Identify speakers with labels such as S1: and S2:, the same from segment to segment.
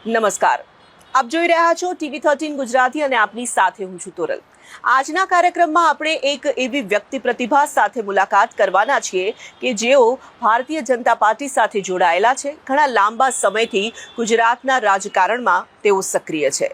S1: નમસ્કાર, આપ જોઈ રહ્યા છો TV13 ગુજરાતી અને આપની સાથે હું છું તોરલ। આજના કાર્યક્રમમાં આપણે એક એવી વ્યક્તિ પ્રતિભા સાથે મુલાકાત કરવાના છીએ કે જેઓ ભારતીય જનતા પાર્ટી સાથે જોડાયેલા છે। ઘણા લાંબા સમયથી ગુજરાતના રાજકારણમાં તેઓ સક્રિય છે।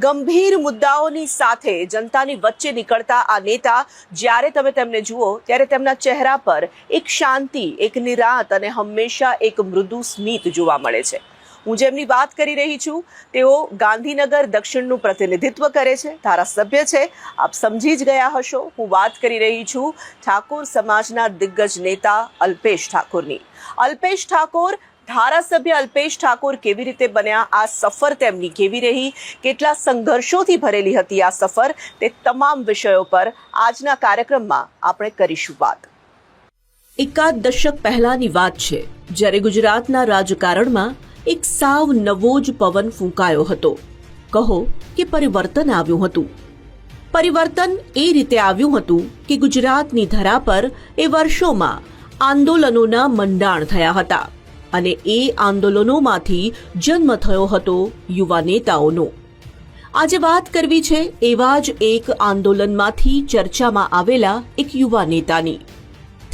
S1: ગંભીર મુદ્દાઓની સાથે જનતાની વચ્ચે નીકળતા આ નેતા જ્યારે તમે તેમને જુઓ ત્યારે તેમના ચહેરા પર એક શાંતિ, એક નિરાંત અને હંમેશા એક મૃદુ સ્મિત જોવા મળે છે। હું જેમની વાત કરી રહી છું તેઓ ગાંધીનગર દક્ષિણનું પ્રતિનિધિત્વ કરે છે, ધારાસભ્ય છે। આપ સમજી જ ગયા હશો, હું વાત કરી રહી છું ઠાકોર સમાજના દિગ્ગજ નેતા અલ્પેશ ઠાકોરની। અલ્પેશ ઠાકોર ધારાસભ્ય અલ્પેશ ઠાકોર કેવી રીતે બન્યા, આ સફર તેમની કેવી રહી, કેટલા સંઘર્ષોથી ભરેલી હતી આ સફર, તે તમામ વિષયો પર આજના કાર્યક્રમમાં આપણે કરીશું વાત। એકાદ દશક પહેલાની વાત છે જ્યારે ગુજરાતના રાજકારણમાં એક સાવ નવો જ પવન ફૂંકાયો હતો। કહો કે પરિવર્તન આવ્યું હતું। પરિવર્તન એ રીતે આવ્યું હતું કે ગુજરાતની ધરા પર એ વર્ષોમાં આંદોલનોના મંડાણ થયા હતા અને એ આંદોલનોમાંથી જન્મ થયો હતો યુવા નેતાઓનો। આજે વાત કરવી છે એવા જ એક આંદોલનમાંથી ચર્ચામાં આવેલા એક યુવા નેતાની।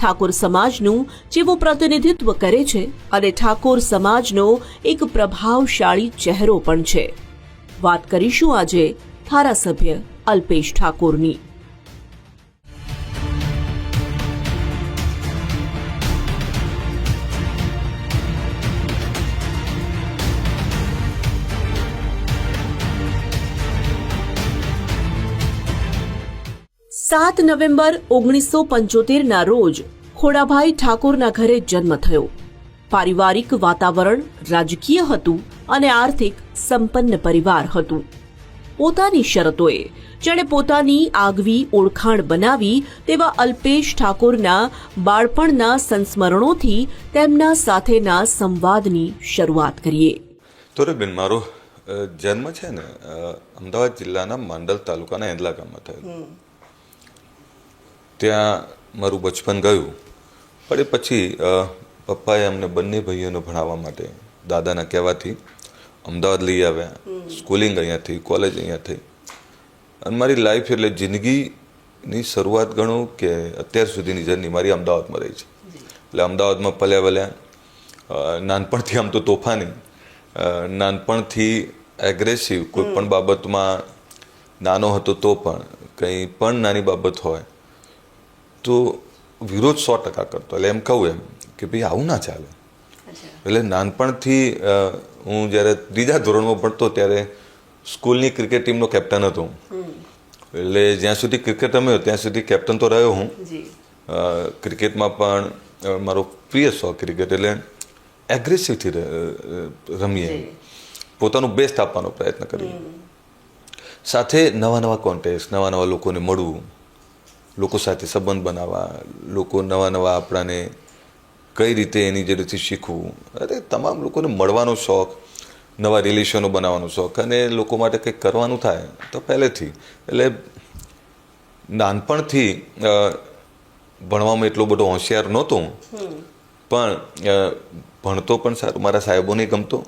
S1: ઠાકોર સમાજનું જેવો પ્રતિનિધિત્વ કરે છે અને ઠાકોર સમાજનો એક પ્રભાવશાળી ચહેરો પણ છે। વાત કરીશું આજે ધારાસભ્ય અલ્પેશ ઠાકોરની। સાત નવેમ્બર 1975 રોજ ખોડાભાઈ ઠાકોરના ઘરે જન્મ થયો। પારિવારિક વાતાવરણ રાજકીય હતું અને આર્થિક સંપન્ન પરિવાર હતું। પોતાની શરતોએ જેણે પોતાની આગવી ઓળખાણ બનાવી તેવા અલ્પેશ ઠાકોરના બાળપણના સંસ્મરણોથી તેમના સાથેના સંવાદની શરૂઆત કરીએ।
S2: તોરેબેન, મારો જન્મ છે ને અમદાવાદ જિલ્લાના માંડલ તાલુકાના એંદલા ગામમાં થયો। ત્યાં મારું બચપન ગયું, પણ એ પછી પપ્પાએ અમને બંને ભાઈઓને ભણાવવા માટે દાદાના કહેવાથી અમદાવાદ લઈ આવ્યા। સ્કૂલિંગ અહીંયા થઈ, કોલેજ અહીંયા થઈ અને મારી લાઈફ એટલે જિંદગીની શરૂઆત ગણું કે અત્યાર સુધીની જર્ની મારી અમદાવાદમાં રહી છે। એટલે અમદાવાદમાં પલ્યા વલ્યા, નાનપણથી આમ તો તોફાની, નાનપણથી એગ્રેસિવ, કોઈ પણ બાબતમાં નાનો હતો તો પણ કંઈ પણ નાની બાબત હોય તો વિરોધ 100% કરતો। એટલે એમ કહું એમ કે ભાઈ આવું ના ચાલે। એટલે નાનપણથી હું જ્યારે ત્રીજા ધોરણમાં ભણતો ત્યારે સ્કૂલની ક્રિકેટ ટીમનો કેપ્ટન હતો। એટલે જ્યાં સુધી ક્રિકેટ રમ્યો ત્યાં સુધી કેપ્ટન તો રહ્યો હું। ક્રિકેટમાં પણ મારો પ્રિય શોખ ક્રિકેટ, એટલે એગ્રેસિવથી રમીએ, પોતાનું બેસ્ટ આપવાનો પ્રયત્ન કરીએ। સાથે નવા નવા કોન્ટેક્ટ, નવા નવા લોકોને મળવું, લોકો સાથે સંબંધ બનાવવા, લોકો નવા નવા આપણાને કઈ રીતે એની જોડેથી શીખવું, અરે તમામ લોકોને મળવાનો શોખ, નવા રિલેશનો બનાવવાનો શોખ અને લોકો માટે કંઈક કરવાનું થાય તો પહેલેથી। એટલે નાનપણથી ભણવામાં એટલો બધો હોશિયાર નહોતો, પણ ભણતો પણ સારું, મારા સાહેબોને ગમતો।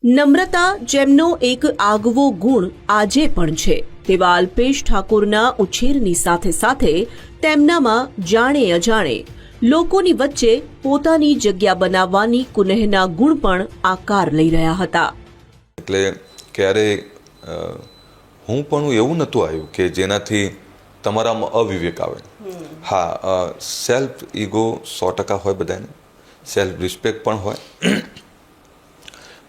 S1: નમ્રતા જેમનો એક આગવો ગુણ આજે પણ છે તેવા અલ્પેશ ઠાકોરના ઉછેરની સાથે સાથે તેમનામાં જાણે અજાણે લોકોની વચ્ચે પોતાની જગ્યા બનાવવાની કુનેહના ગુણ પણ આકાર લઈ રહ્યા હતા।
S2: એટલે ક્યારેય હું પણ એવું નહોતું આવ્યું કે જેનાથી તમારામાં અવિવેક આવે। હા, સેલ્ફ ઈગો 100% હોય બધાને, સેલ્ફ રિસ્પેક્ટ પણ હોય,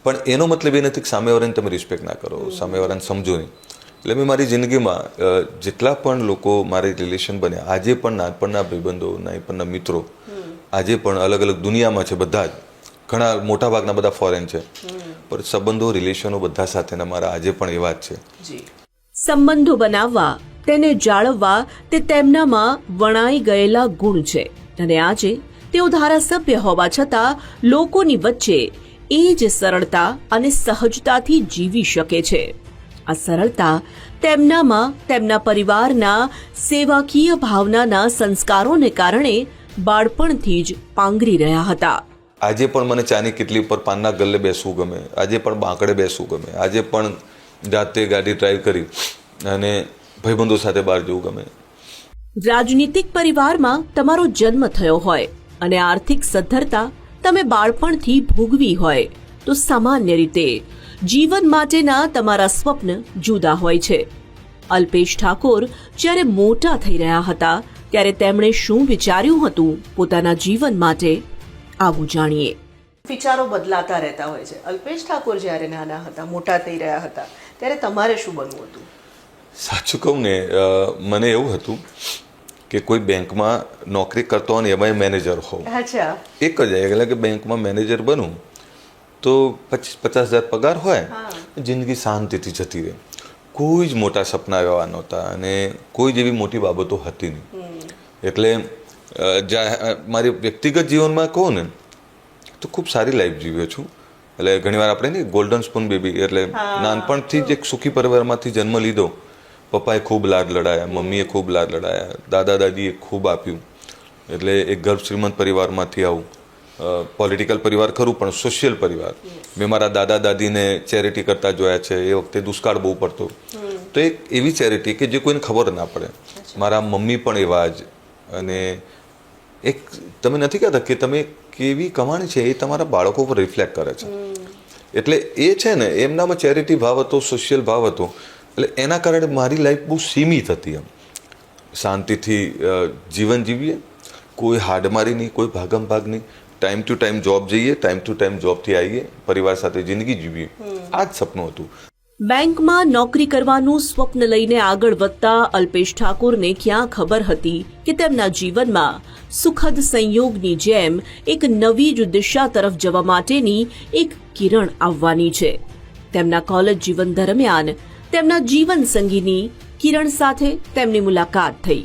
S2: પણ એનો મતલબ એ નથી કે સામેવાળાને તમે રિસ્પેક્ટ ના કરો, સામેવાળાને સમજો નહીં। એટલે મેં મારી જિંદગીમાં જેટલા પણ લોકો મારી રિલેશન બન્યા, આજે પણ નાનપણના ભાઈબંધો, નાનપણના મિત્રો આજે પણ અલગ અલગ દુનિયામાં છે બધા જ, ઘણા મોટા ભાગના બધા ફોરેન છે, પણ સંબંધો, રિલેશનો બધા સાથેના મારા આજે પણ એવા જ છે।
S1: સંબંધો બનાવવા, તેને જાળવવા તે તેમનામાં વણાઈ ગયેલા ગુણ છે અને આજે તેઓ ધારાસભ્ય હોવા છતાં લોકોની વચ્ચે એ જ સરળતા અને સહજતાથી જીવી શકે છે। આ સરળતા તેમનામાં તેમના પરિવારના સેવાકીય ભાવનાના સંસ્કારોને કારણે બાળપણથી જ પાંગરી રહ્યા હતા।
S2: આજે પણ મને ચાની કિટલી પર પાનના ગલ્લે બેસવું ગમે, આજે પણ બાંકડે બેસવું ગમે, આજે પણ જાતે ગાડી ડ્રાઈવ કરી અને ભાઈબંધો સાથે બહાર જવું ગમે.
S1: રાજનીતિક પરિવારમાં તમારો જન્મ થયો હોય અને આર્થિક સદ્ધરતા તમે બાળપણથી ભોગવી હોય તો સામાન્ય રીતે જીવન માટેના તમારા સ્વપ્ન જુદા હોય છે. અલ્પેશ ઠાકોર જ્યારે મોટા થઈ રહ્યા હતા ત્યારે તેમણે શું વિચાર્યું હતું પોતાના જીવન માટે, આવું જાણીએ. વિચારો બદલાતા રહેતા હોય છે. અલ્પેશ ઠાકોર જ્યારે નાના હતા, મોટા થઈ રહ્યા હતા, ત્યારે તમારે શું બનવું હતું?
S2: સાચું કહું ને, મને એવું હતું કે કોઈ બેંકમાં નોકરી કરતો હોય ને એમાંય મેનેજર હોઉં.
S1: અચ્છા.
S2: એક જ એટલે કે બેંકમાં મેનેજર બનું તો 50,000 પગાર હોય, જિંદગી શાંતિથી જતી રહે. કોઈ જ મોટા સપના એવા નહોતા અને કોઈ જેવી મોટી બાબતો હતી નહીં. એટલે મારી વ્યક્તિગત જીવનમાં કહું ને તો ખૂબ સારી લાઈફ જીવ્યો છું. એટલે ઘણીવાર આપણે ને ગોલ્ડન સ્પૂન બેબી, એટલે નાનપણથી જ એક સુખી પરિવારમાંથી જન્મ લીધો. પપ્પાએ ખૂબ લાડ લડાયા, મમ્મીએ ખૂબ લાડ લડાયા, દાદા દાદીએ ખૂબ આપ્યું. એટલે એક ગર્ભ શ્રીમંત પરિવારમાંથી આવું. પોલિટિકલ પરિવાર ખરું પણ સોશિયલ પરિવાર. મેં મારા દાદા દાદીને ચેરિટી કરતા જોયા છે. એ વખતે દુષ્કાળ બહુ પડતો, તો એક એવી ચેરિટી કે જે કોઈને ખબર ના પડે. મારા મમ્મી પણ એવા જ. અને એક તમે નથી કહેતા કે તમે કેવી કમાણી છે એ તમારા બાળકો પર રિફ્લેક્ટ કરે છે. એટલે એ છે ને, એમનામાં ચેરિટી ભાવ હતો, સોશિયલ ભાવ હતો. એટલે એના કારણે મારી લાઈફ બહુ સીમિત હતી. એમ શાંતિથી જીવન જીવીએ, કોઈ હાડમારી નહીં, કોઈ ભાગમ ભાગ નહીં. ટાઈમ ટુ ટાઈમ જોબ જઈએ, ટાઈમ ટુ ટાઈમ જોબથી આવીએ, પરિવાર સાથે જિંદગી જીવીએ. આ જ સપનું હતું.
S1: બેંકમાં નોકરી કરવાનું સ્વપ્ન લઈને આગળ વધતા અલ્પેશ ઠાકોરને ક્યાં ખબર હતી કે તેમના જીવનમાં સુખદ સંયોગની જેમ એક નવી જ દિશા તરફ જવા માટેની એક કિરણ આવવાની છે. તેમના કોલેજ જીવન દરમિયાન તેમના જીવન સંગીની કિરણ સાથે તેમની મુલાકાત થઈ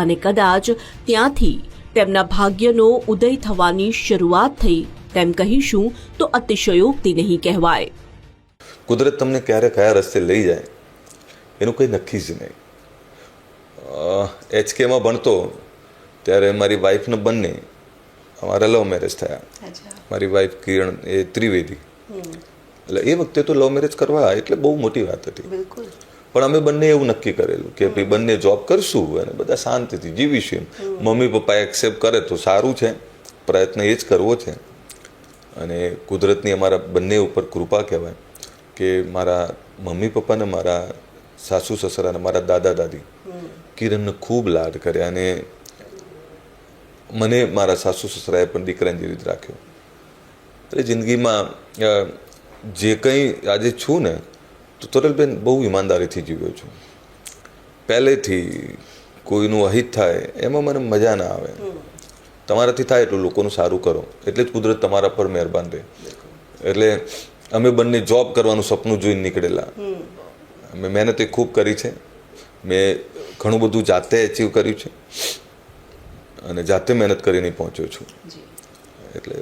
S1: અને કદાચ ત્યાંથી તેમના ભાગ્યનો ઉદય થવાની શરૂઆત થઈ તેમ કહીશું તો અતિશયોક્તિ નહીં કહેવાય.
S2: કુદરત તમને ક્યારે કયા રસ્તે લઈ જાય એનું કંઈ નક્કી જ નહીં. HKમાં ભણતો ત્યારે મારી વાઈફને બંને અમારા લવ મેરેજ થયા. મારી વાઈફ કિરણ એ ત્રિવેદી. એટલે એ વખતે તો લવ મેરેજ કરવા એટલે બહુ મોટી વાત હતી. પણ અમે બંને એવું નક્કી કરેલું કે ભાઈ બંને જોબ કરશું અને બધા શાંતિથી જીવીશું. મમ્મી પપ્પા એક્સેપ્ટ કરે તો સારું છે, પ્રયત્ન એ જ કરવો છે. અને કુદરતની અમારા બંને ઉપર કૃપા કહેવાય કે મારા મમ્મી પપ્પાને, મારા સાસુ સસરાને, મારા દાદા દાદી કિરણને ખૂબ લાડ કર્યા. અને મને મારા સાસુ સસરાએ પણ દીકરાની જેવી જ રાખ્યો. એટલે જિંદગીમાં જે કંઈ આજે છું ને, તો તોરલબેન બહુ ઈમાનદારીથી જીવ્યો છું. પહેલેથી કોઈનું અહિત થાય એમાં મને મજા ના આવે. તમારાથી થાય એટલું લોકોનું સારું કરો, એટલે જ કુદરત તમારા પર મહેરબાન રહે. એટલે અમે બંને જોબ કરવાનું સપનું જોઈને નીકળેલા. મેં મહેનત એ ખૂબ કરી છે. મેં ઘણું બધું જાતે અચીવ કર્યું છે અને જાતે મહેનત કરીને પહોંચ્યો છું. એટલે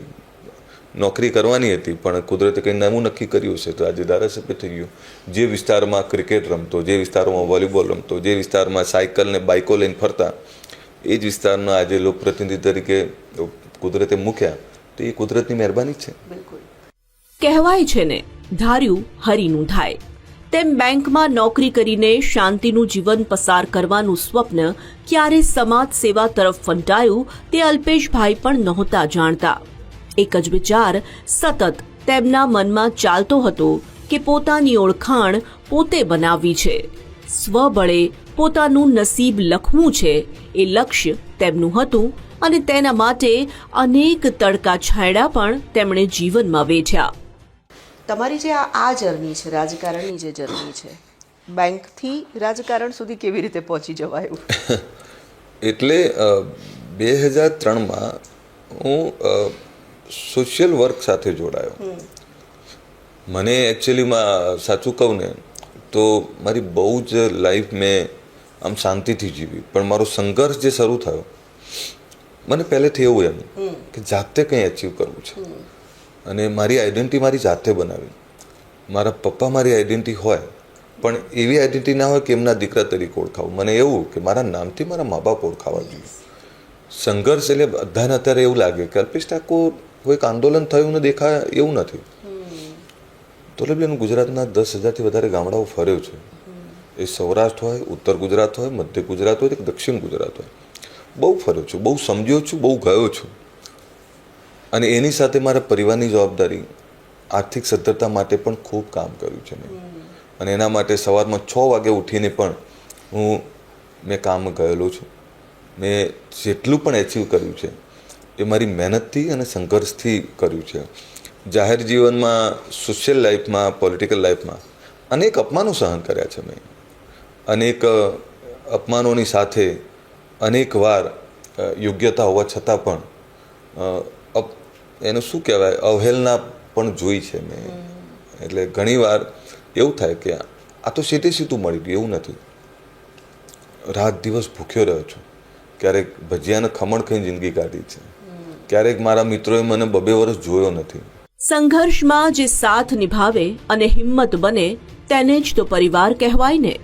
S2: નોકરી કરવાની હતી પણ કુદરતે કંઈ નવું નક્કી કર્યું છે તો આજે ધારાસભ્ય થઈ ગયું. જે વિસ્તારમાં ક્રિકેટ રમતો, જે વિસ્તારમાં વોલીબોલ રમતો, જે વિસ્તારમાં સાયકલ ને બાઇકો લઈને ફરતા, એ જ વિસ્તારના આજે લોકપ્રતિનિધિ તરીકે કુદરતે મૂક્યા. તો એ કુદરતની મહેરબાની છે.
S1: કહેવાય છે ને, ધાર્યું હરીનું થાય. તેમ બેંકમાં નોકરી કરીને શાંતિનું જીવન પસાર કરવાનું સ્વપ્ન ક્યારે સમાજ સેવા તરફ ફંટાયું તે અલ્પેશભાઈ પણ નહોતા જાણતા. એક જ વિચાર સતત તેમના મનમાં ચાલતો હતો કે પોતાની ઓળખાણ પોતે બનાવવી છે, સ્વબળે પોતાનું નસીબ લખવું છે. એ લક્ષ્ય તેમનું હતું અને તેના માટે અનેક તડકા છાંયડા પણ તેમણે જીવનમાં વેઠ્યા. તમારી જે આ જર્ની છે, રાજકારણની જે જર્ની છે, બેંકથી રાજકારણ સુધી કેવી રીતે પહોંચી જવાયું?
S2: એટલે 2003માં હું સોશિયલ વર્ક સાથે જોડાયો. મને એકચ્યુઅલીમાં સાચું કહું ને તો મારી બહુ જ લાઈફ મેં આમ શાંતિથી જીવી, પણ મારો સંઘર્ષ જે શરૂ થયો, મને પહેલેથી એવું એમ કે જાતે કંઈ અચીવ કરવું છે અને મારી આઈડેન્ટિટી મારી જાતે બનાવી. મારા પપ્પા મારી આઈડેન્ટિટી હોય પણ એવી આઈડેન્ટિટી ના હોય કે એમના દીકરા તરીકે ઓળખાવું. મને એવું કે મારા નામથી મારા મા બાપ ઓળખાવા જોઈએ. સંઘર્ષ એટલે બધાને અત્યારે એવું લાગે કે અલ્પેશ ઠાકોર કોઈક આંદોલન થયું ને દેખાય એવું નથી. તોલબબેન ગુજરાતના 10,000થી વધારે ગામડાઓ ફર્યો છે. એ સૌરાષ્ટ્ર હોય, ઉત્તર ગુજરાત હોય, મધ્ય ગુજરાત હોય કે દક્ષિણ ગુજરાત હોય, બહુ ફર્યો છું, બહુ સમજ્યો છું, બહુ ગયો છું. અને એની સાથે મારા પરિવારની જવાબદારી, આર્થિક સદ્ધરતા માટે પણ ખૂબ કામ કર્યું છે મેં. અને એના માટે સવારમાં 6 વાગે ઉઠીને પણ મેં કામ ગયેલો છું. મેં જેટલું પણ એચીવ કર્યું છે એ મારી મહેનતથી અને સંઘર્ષથી કર્યું છે. જાહેર જીવનમાં, સોશિયલ લાઈફમાં, પોલિટિકલ લાઈફમાં અનેક અપમાનો સહન કર્યા છે મેં. અનેક અપમાનોની સાથે અનેક વાર યોગ્યતા હોવા છતાં પણ એનું શું કહેવાય, અવહેલના પણ જોઈ છે મેં. એટલે ઘણીવાર એવું થાય કે આ તો સીધે સીધું મળી ગયું, એવું નથી. રાત દિવસ ભૂખ્યો રહ્યો છું. ક્યારેક ભજીયાને ખમણ ખાઈને જિંદગી કાઢી છે. ક્યારેક મારા મિત્રોએ મને 2 વર્ષ જોયો નથી.
S1: સંઘર્ષમાં જે સાથ નિભાવે અને હિંમત બને તેને જ તો પરિવાર કહેવાય ને.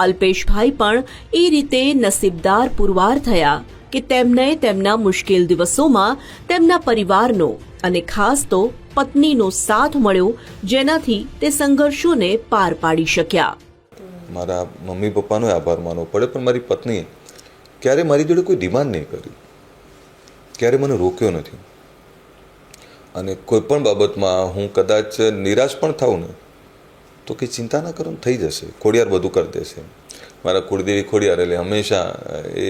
S1: અલ્પેશભાઈ પણ એ રીતે નસીબદાર પુરવાર થયા કે તેમને તેમના મુશ્કેલ દિવસોમાં તેમના પરિવારનો અને ખાસ તો પત્નીનો સાથ મળ્યો, જેનાથી તે સંઘર્ષોને પાર પાડી શક્યા.
S2: મારા મમ્મી પપ્પાનો આભાર માનવો પડે, પણ મારી પત્નીએ ક્યારે મારી જોડે કોઈ ડિમાન્ડ નહીં કરી, ક્યારે મને રોક્યો નથી. અને કોઈ પણ બાબતમાં હું કદાચ નિરાશ પણ થાઉં ને તો કે ચિંતા ના કરો, થઈ જશે, ખોડિયાર બધું કરી દેશે. મારા કુળદેવી ખોડિયાર એટલે હંમેશા એ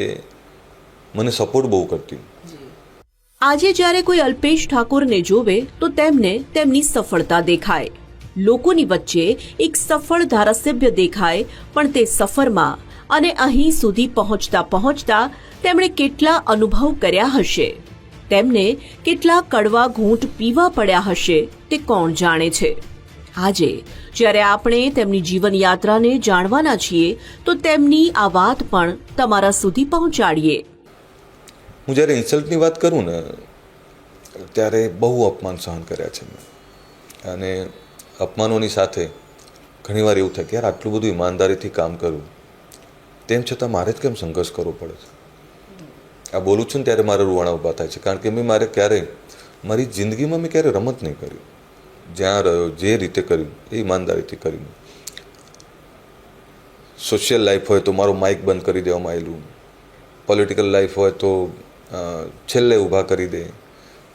S2: મને સપોર્ટ બહુ કરતી.
S1: આજે જ્યારે કોઈ અલ્પેશ ઠાકોરને જોવે તો તેમને તેમની સફળતા દેખાય, લોકોની વચ્ચે એક સફળ ધારાસભ્ય દેખાય, પણ તે સફરમાં અને અહીં સુધી પહોંચતા તેમણે કેટલા અનુભવ કર્યા હશે, તેમને કેટલા કડવા ઘૂંટ પીવા પડ્યા હશે, તે કોણ જાણે છે. આજે જ્યારે આપણે તેમની જીવનયાત્રાને જાણવાના છીએ તો તેમની આ વાત પણ તમારા સુધી પહોંચાડીએ.
S2: હું જ્યારે ઇન્સલ્ટની વાત કરું ને ત્યારે બહુ અપમાન સહન કર્યા છે મેં. અને અપમાનોની સાથે ઘણીવાર એવું થાય કે યાર આટલું બધું ઈમાનદારીથી કામ કરું, તેમ છતાં મારે જ કેમ સંઘર્ષ કરવો પડે છે. આ બોલું છું ને ત્યારે મારા રૂવાણા ઊભા થાય છે, કારણ કે મારી જિંદગીમાં મેં ક્યારે રમત નહીં કરી. જ્યાં રહ્યો, જે રીતે કર્યું એ ઈમાનદારીથી કર્યું. સોશિયલ લાઈફ હોય તો મારો માઇક બંધ કરી દેવામાં આવેલું, પોલિટિકલ લાઈફ હોય તો છેલ્લે ઊભા કરી દે.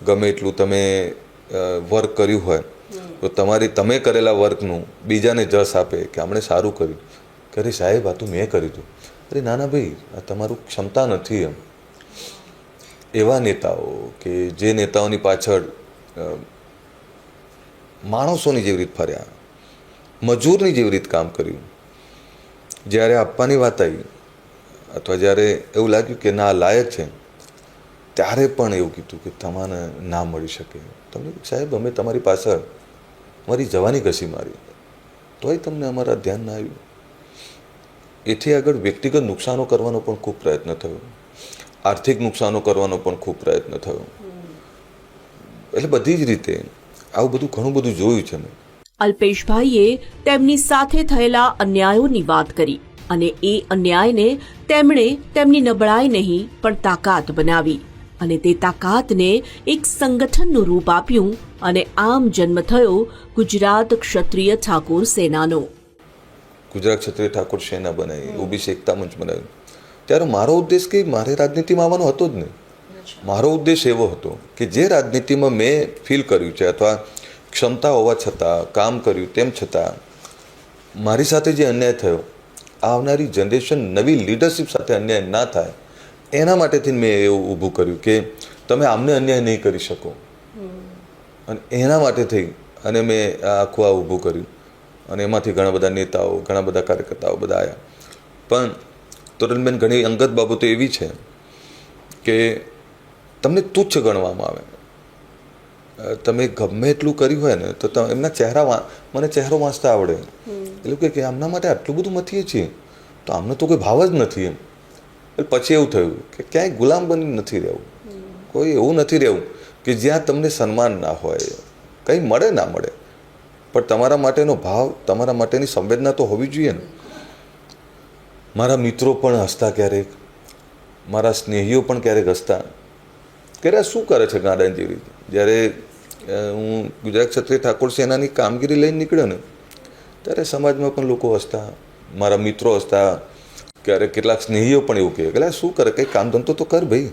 S2: ગમે એટલું તમે વર્ક કર્યું હોય તો તમે કરેલા વર્કનું બીજાને જશ આપે કે આમણે સારું કર્યું, કે અરે સાહેબ આ તો મેં કર્યું હતું. અરે નાના ભાઈ, આ તમારું ક્ષમતા નથી. એવા નેતાઓ કે જે નેતાઓની પાછળ માણસોની જેવી રીત ફર્યા, મજૂરની જેવી રીત કામ કર્યું, જ્યારે આપવાની વાત આવી અથવા જ્યારે એવું લાગ્યું કે ના લાયક છે, ત્યારે પણ એવું કીધું કે તમારે ના મળી શકે. તમને સાહેબ અમે તમારી પાછળ મારી જવાની ઘસી મારી, તોય તમને અમારા ધ્યાન ના આવ્યું. એથી આગળ વ્યક્તિગત નુકસાનો કરવાનો પણ ખૂબ પ્રયત્ન થયો, આર્થિક નુકસાનો કરવાનો પણ ખૂબ પ્રયત્ન થયો. એટલે બધી જ રીતે આવું બધું ઘણું બધું જોયું છે મેં.
S1: અલ્પેશભાઈએ તેમની સાથે થયેલા અન્યાયોની વાત કરી અને એ અન્યાયને તેમણે તેમની નબળાઈ નહીં પણ તાકાત બનાવી અને તે તાકાતને એક સંગઠનનું રૂપ આપ્યું અને આમ જન્મ થયો ગુજરાત ક્ષત્રિય ઠાકોર સેનાનો.
S2: ગુજરાત ક્ષત્રિય ઠાકોર સેના બનાવી, ઓબીસી એકતા મંચ બનાવ્યું. ત્યારે મારો ઉદ્દેશ કે મારે રાજનીતિમાં આવવાનો હતો જ નહીં. મારો ઉદ્દેશ એવો હતો કે જે રાજનીતિમાં મેં ફીલ કર્યું છે અથવા ક્ષમતા હોવા છતાં કામ કર્યું તેમ છતાં મારી સાથે જે અન્યાય થયો, આવનારી જનરેશન નવી લીડરશિપ સાથે અન્યાય ના થાય એના માટેથી મેં એવું ઊભું કર્યું કે તમે આમને અન્યાય નહીં કરી શકો. અને એના માટે થઈ અને મેં આખું આ ઊભું કર્યું. અને એમાંથી ઘણા બધા નેતાઓ, ઘણા બધા કાર્યકર્તાઓ બધા આવ્યા. પણ તોરલબેન, ઘણી અંગત બાબતો એવી છે કે તમને તુચ્છ ગણવામાં આવે. તમે ગમે એટલું કર્યું હોય ને તો એમના મને ચહેરો વાંચતા આવડે. એટલે કે આમના માટે આટલું બધું મથીએ છીએ તો આમને તો કોઈ ભાવ જ નથી એમ. પછી એવું થયું કે ક્યાંય ગુલામ બની નથી રહેવું, કોઈ એવું નથી રહેવું કે જ્યાં તમને સન્માન ના હોય, કંઈ મળે ના મળે, પણ તમારા માટેનો ભાવ, તમારા માટેની સંવેદના તો હોવી જોઈએ ને. મારા મિત્રો પણ હસતા ક્યારેક, મારા સ્નેહીઓ પણ ક્યારેક હસતા, ક્યારે શું કરે છે ગાંડા જેવી રીતે, જ્યારે હું ગુજરાત ક્ષત્રિય ઠાકોર સેનાની કામગીરી લઈને નીકળ્યો ને ત્યારે સમાજમાં પણ લોકો હસતા, મારા મિત્રો હસતા, ક્યારેક કેટલાક સ્નેહીઓ પણ એવું કહે કે શું કરે, કંઈ કામ ધંધો તો કર ભાઈ.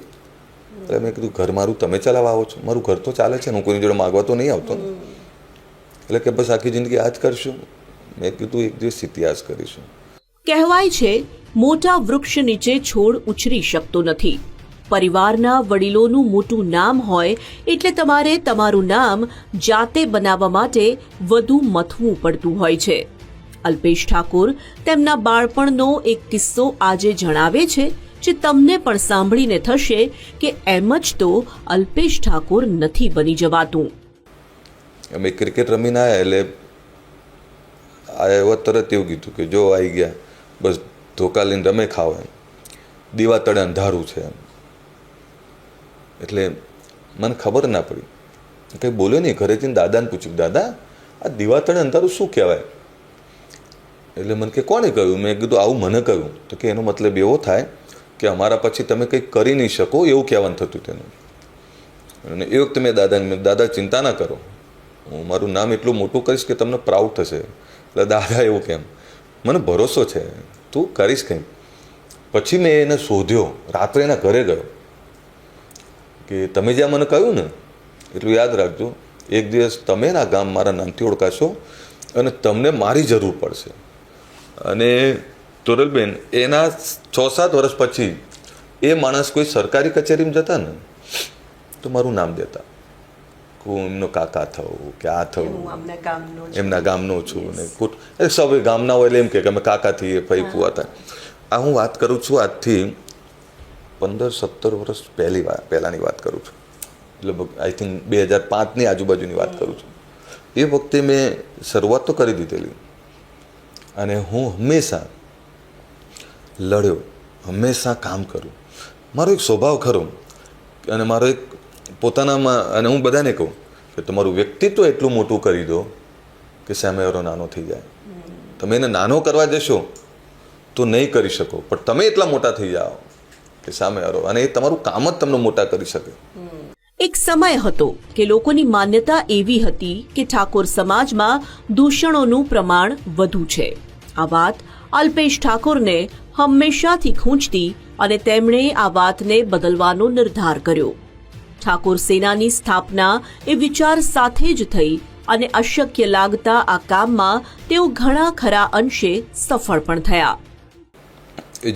S2: એટલે મેં કીધું ઘર મારું તમે ચલાવવા આવો છો, મારું ઘર તો ચાલે છે ને, હું કોઈની જોડે માગવા તો નહીં આવતો ને. એટલે કે બસ આખી જિંદગી આ જ કરશું. મેં કીધું એક દિવસ ઇતિહાસ કરીશું.
S1: કહેવાય છે મોટા વૃક્ષ નીચે છોડ ઉછરી શકતો નથી. પરિવારના વડીલોનું મોટું નામ હોય એટલે તમારે તમારું નામ જાતે બનાવવા માટે વધુ મથવું પડતું હોય છે. અલ્પેશ ઠાકોર તેમના બાળપણનો એક કિસ્સો આજે જણાવે છે, જે તમને પણ સાંભળીને થશે કે એમ જ તો અલ્પેશ ઠાકોર નથી બની જવાતું.
S2: અમે ક્રિકેટ રમીને આવ્યા એટલે આવ્યા તરત એવું કીધું કે જો આવી ગયા બસ ધોકા લઈને રમે ખાવ એમ, દીવા તળે અંધારું છે એમ. એટલે મને ખબર ના પડી, કંઈ બોલ્યો નહીં. ઘરે જઈને દાદાને પૂછ્યું, દાદા આ દીવા તળે અંધારું શું કહેવાય? એટલે મને કે કોને કહ્યું? મેં કીધું આવું મને કહ્યું. તો કે એનો મતલબ એવો થાય કે અમારા પછી તમે કંઈક કરી નહીં શકો એવું કહેવાનું થતું તેનું. અને એ વખતે મેં દાદા ચિંતા ના કરો, હું મારું નામ એટલું મોટું કરીશ કે તમને પ્રાઉડ થશે. એટલે દાદા એવું કેમ, મને ભરોસો છે તું કરીશ કંઈ. પછી મેં એને શોધ્યો, રાત્રે એના ઘરે ગયો કે તમે જ્યાં મને કહ્યું ને એટલું યાદ રાખજો, એક દિવસ તમે ના ગામ મારા નામથી ઓળખાશો અને તમને મારી જરૂર પડશે. અને તોરલબેન એના 6-7 વર્ષ પછી એ માણસ કોઈ સરકારી કચેરીમાં જતા ને તો મારું નામ દેતા, હું એમનો કાકા થવું કે આ થવું, એમના ગામનો છું. ને સૌ ગામના હોય એટલે એમ કે અમે કાકા થઈએ, ફઈ ફુવા થાય. આ હું વાત કરું છું આજથી 15-17 વર્ષ પહેલાંની વાત કરું છું. લગભગ આઈ થિંક 2005ની આજુબાજુની વાત કરું છું. એ વખતે મેં શરૂઆત તો કરી દીધેલી અને હું હંમેશા લડ્યો, હંમેશા કામ કરું. મારો એક સ્વભાવ ખરો અને મારો એક પોતાનામાં, અને હું બધાને કહું કે તમારું વ્યક્તિત્વ એટલું મોટું કરી દો કે સામેવાળો નાનો થઈ જાય. તમે એને નાનો કરવા જશો તો નહીં કરી શકો, પણ તમે એટલા મોટા થઈ જાઓ કે સામેવાળો, અને એ તમારું કામ જ તમને મોટા કરી શકે.
S1: એક સમય હતો કે લોકોની માન્યતા એવી હતી કે ઠાકોર સમાજમાં દૂષણોનું પ્રમાણ વધુ છે. આ વાત અલ્પેશ ઠાકોરને હંમેશાથી ખૂંચતી અને તેમણે આ વાતને બદલવાનો નિર્ધાર કર્યો. ઠાકોર સેનાની સ્થાપના એ વિચાર સાથે જ થઈ અને અશક્ય લાગતા આ કામમાં તેઓ ઘણા ખરા અંશે સફળ પણ થયા.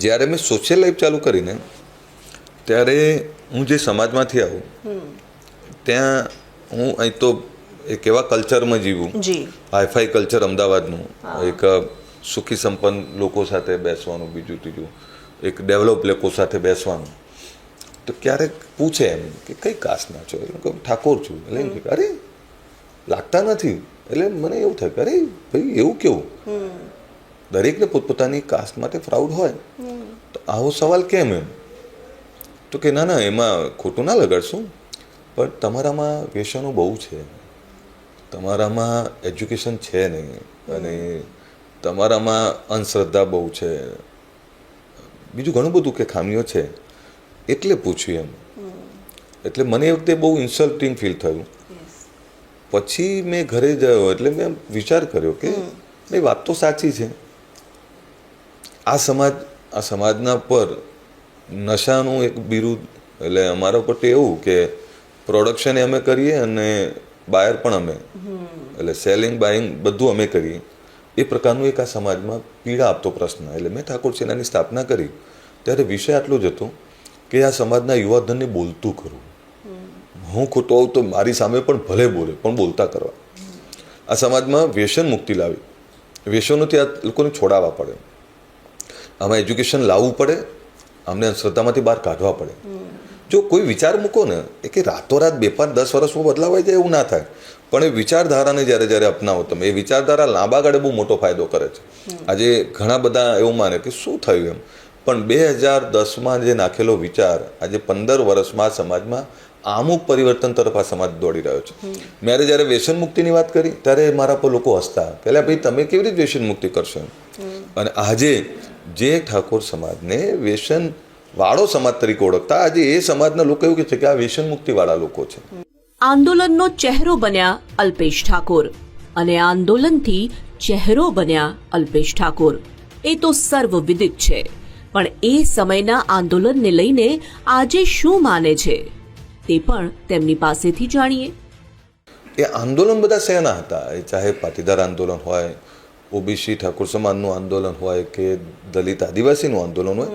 S2: જ્યારે મેં સોશિયલ લાઈફ ચાલુ કરીને ત્યારે હું જે સમાજમાંથી આવું ત્યાં હું અહીં તો એક એવા કલ્ચરમાં જીવું, હાઈફાઈ કલ્ચર અમદાવાદનું, એક સુખી સંપન્ન લોકો સાથે બેસવાનું, બીજું ત્રીજું એક ડેવલપ લોકો સાથે બેસવાનું. તો ક્યારેક પૂછે એમ કે કઈ કાસ્ટના છો? એટલે ઠાકોર છું. એટલે એમ કે અરે લાગતા નથી. એટલે મને એવું થાય કે અરે ભાઈ એવું કેવું? દરેકને પોતપોતાની કાસ્ટ માટે પ્રાઉડ હોય, તો આવો સવાલ કેમ એમ? તો કે ના એમાં ખોટું ના લગાડશું, પણ તમારામાં વ્યસનો બહુ છે, તમારામાં એજ્યુકેશન છે નહીં, અને તમારામાં અંધશ્રદ્ધા બહુ છે, બીજું ઘણું બધું કે ખામીઓ છે. એટલે પૂછ્યું એમ. એટલે મને એ વખતે બહુ ઇન્સલ્ટિંગ ફીલ થયું. પછી મેં ઘરે ગયો એટલે મેં વિચાર કર્યો કે ભાઈ વાત તો સાચી છે. આ સમાજના પર નશાનું એક બિરુદ, એટલે અમારા ઉપર એવું કે પ્રોડક્શન અમે કરીએ અને બાયર પણ અમે, એટલે સેલિંગ બાઇંગ બધું અમે કરીએ. એ પ્રકારનું એક આ સમાજમાં પીડા આપતો પ્રશ્ન. એટલે મેં ઠાકોર સેનાની સ્થાપના કરી ત્યારે વિષય આટલો જ હતો કે આ સમાજના યુવાધનને બોલતું કરવું. હું ખોટો હોઉં તો મારી સામે પણ ભલે બોલે, પણ બોલતા કરવા. આ સમાજમાં વ્યસન મુક્તિ લાવી, વ્યસનોથી આ લોકોને છોડાવવા પડે, આમાં એજ્યુકેશન લાવવું પડે, અમને શ્રદ્ધામાંથી બહાર કાઢવા પડે. જો કોઈ વિચાર મૂકો ને એ કે રાતોરાત 2-5-10 વર્ષમાં બદલાવાઈ જાય એવું ના થાય, પણ એ વિચારધારાને જ્યારે અપનાવો તમે, એ વિચારધારા લાંબા ગાળે બહુ મોટો ફાયદો કરે છે. આજે ઘણા બધા એવું માને કે શું થયું એમ, પણ 2010માં જે નાખેલો વિચાર આજે 15 વર્ષમાં સમાજમાં અમુક પરિવર્તન તરફ આ સમાજ દોડી રહ્યો છે. મેં જ્યારે વ્યસન મુક્તિની વાત કરી ત્યારે મારા પર લોકો હસતા કે ભાઈ તમે કેવી રીતે વ્યસન મુક્તિ કરશો એમ. અને આજે જે ઠાકોર સમાજને વ્યસન વાળો સમાજ તરીકે ઓળખતા, આજે એ સમાજના લોકો એવું કહે છે કે આ વ્યસન મુક્તિ વાળા લોકો છે.
S1: આંદોલનનો ચહેરો બન્યા અલ્પેશ ઠાકોર અને આંદોલનથી ચહેરો બન્યા અલ્પેશ ઠાકોર. એ તો સર્વવિદિત છે, પણ એ સમયના આંદોલનને લઈને આજે શું માને છે તે પણ તેમની પાસેથી જાણીએ.
S2: એ આંદોલન બધા શેના હતા? એ ચાહે પાટીદાર આંદોલન હોય, ઓબીસી ઠાકોર સમાજનું આંદોલન હોય કે દલિત આદિવાસીનું આંદોલન હોય,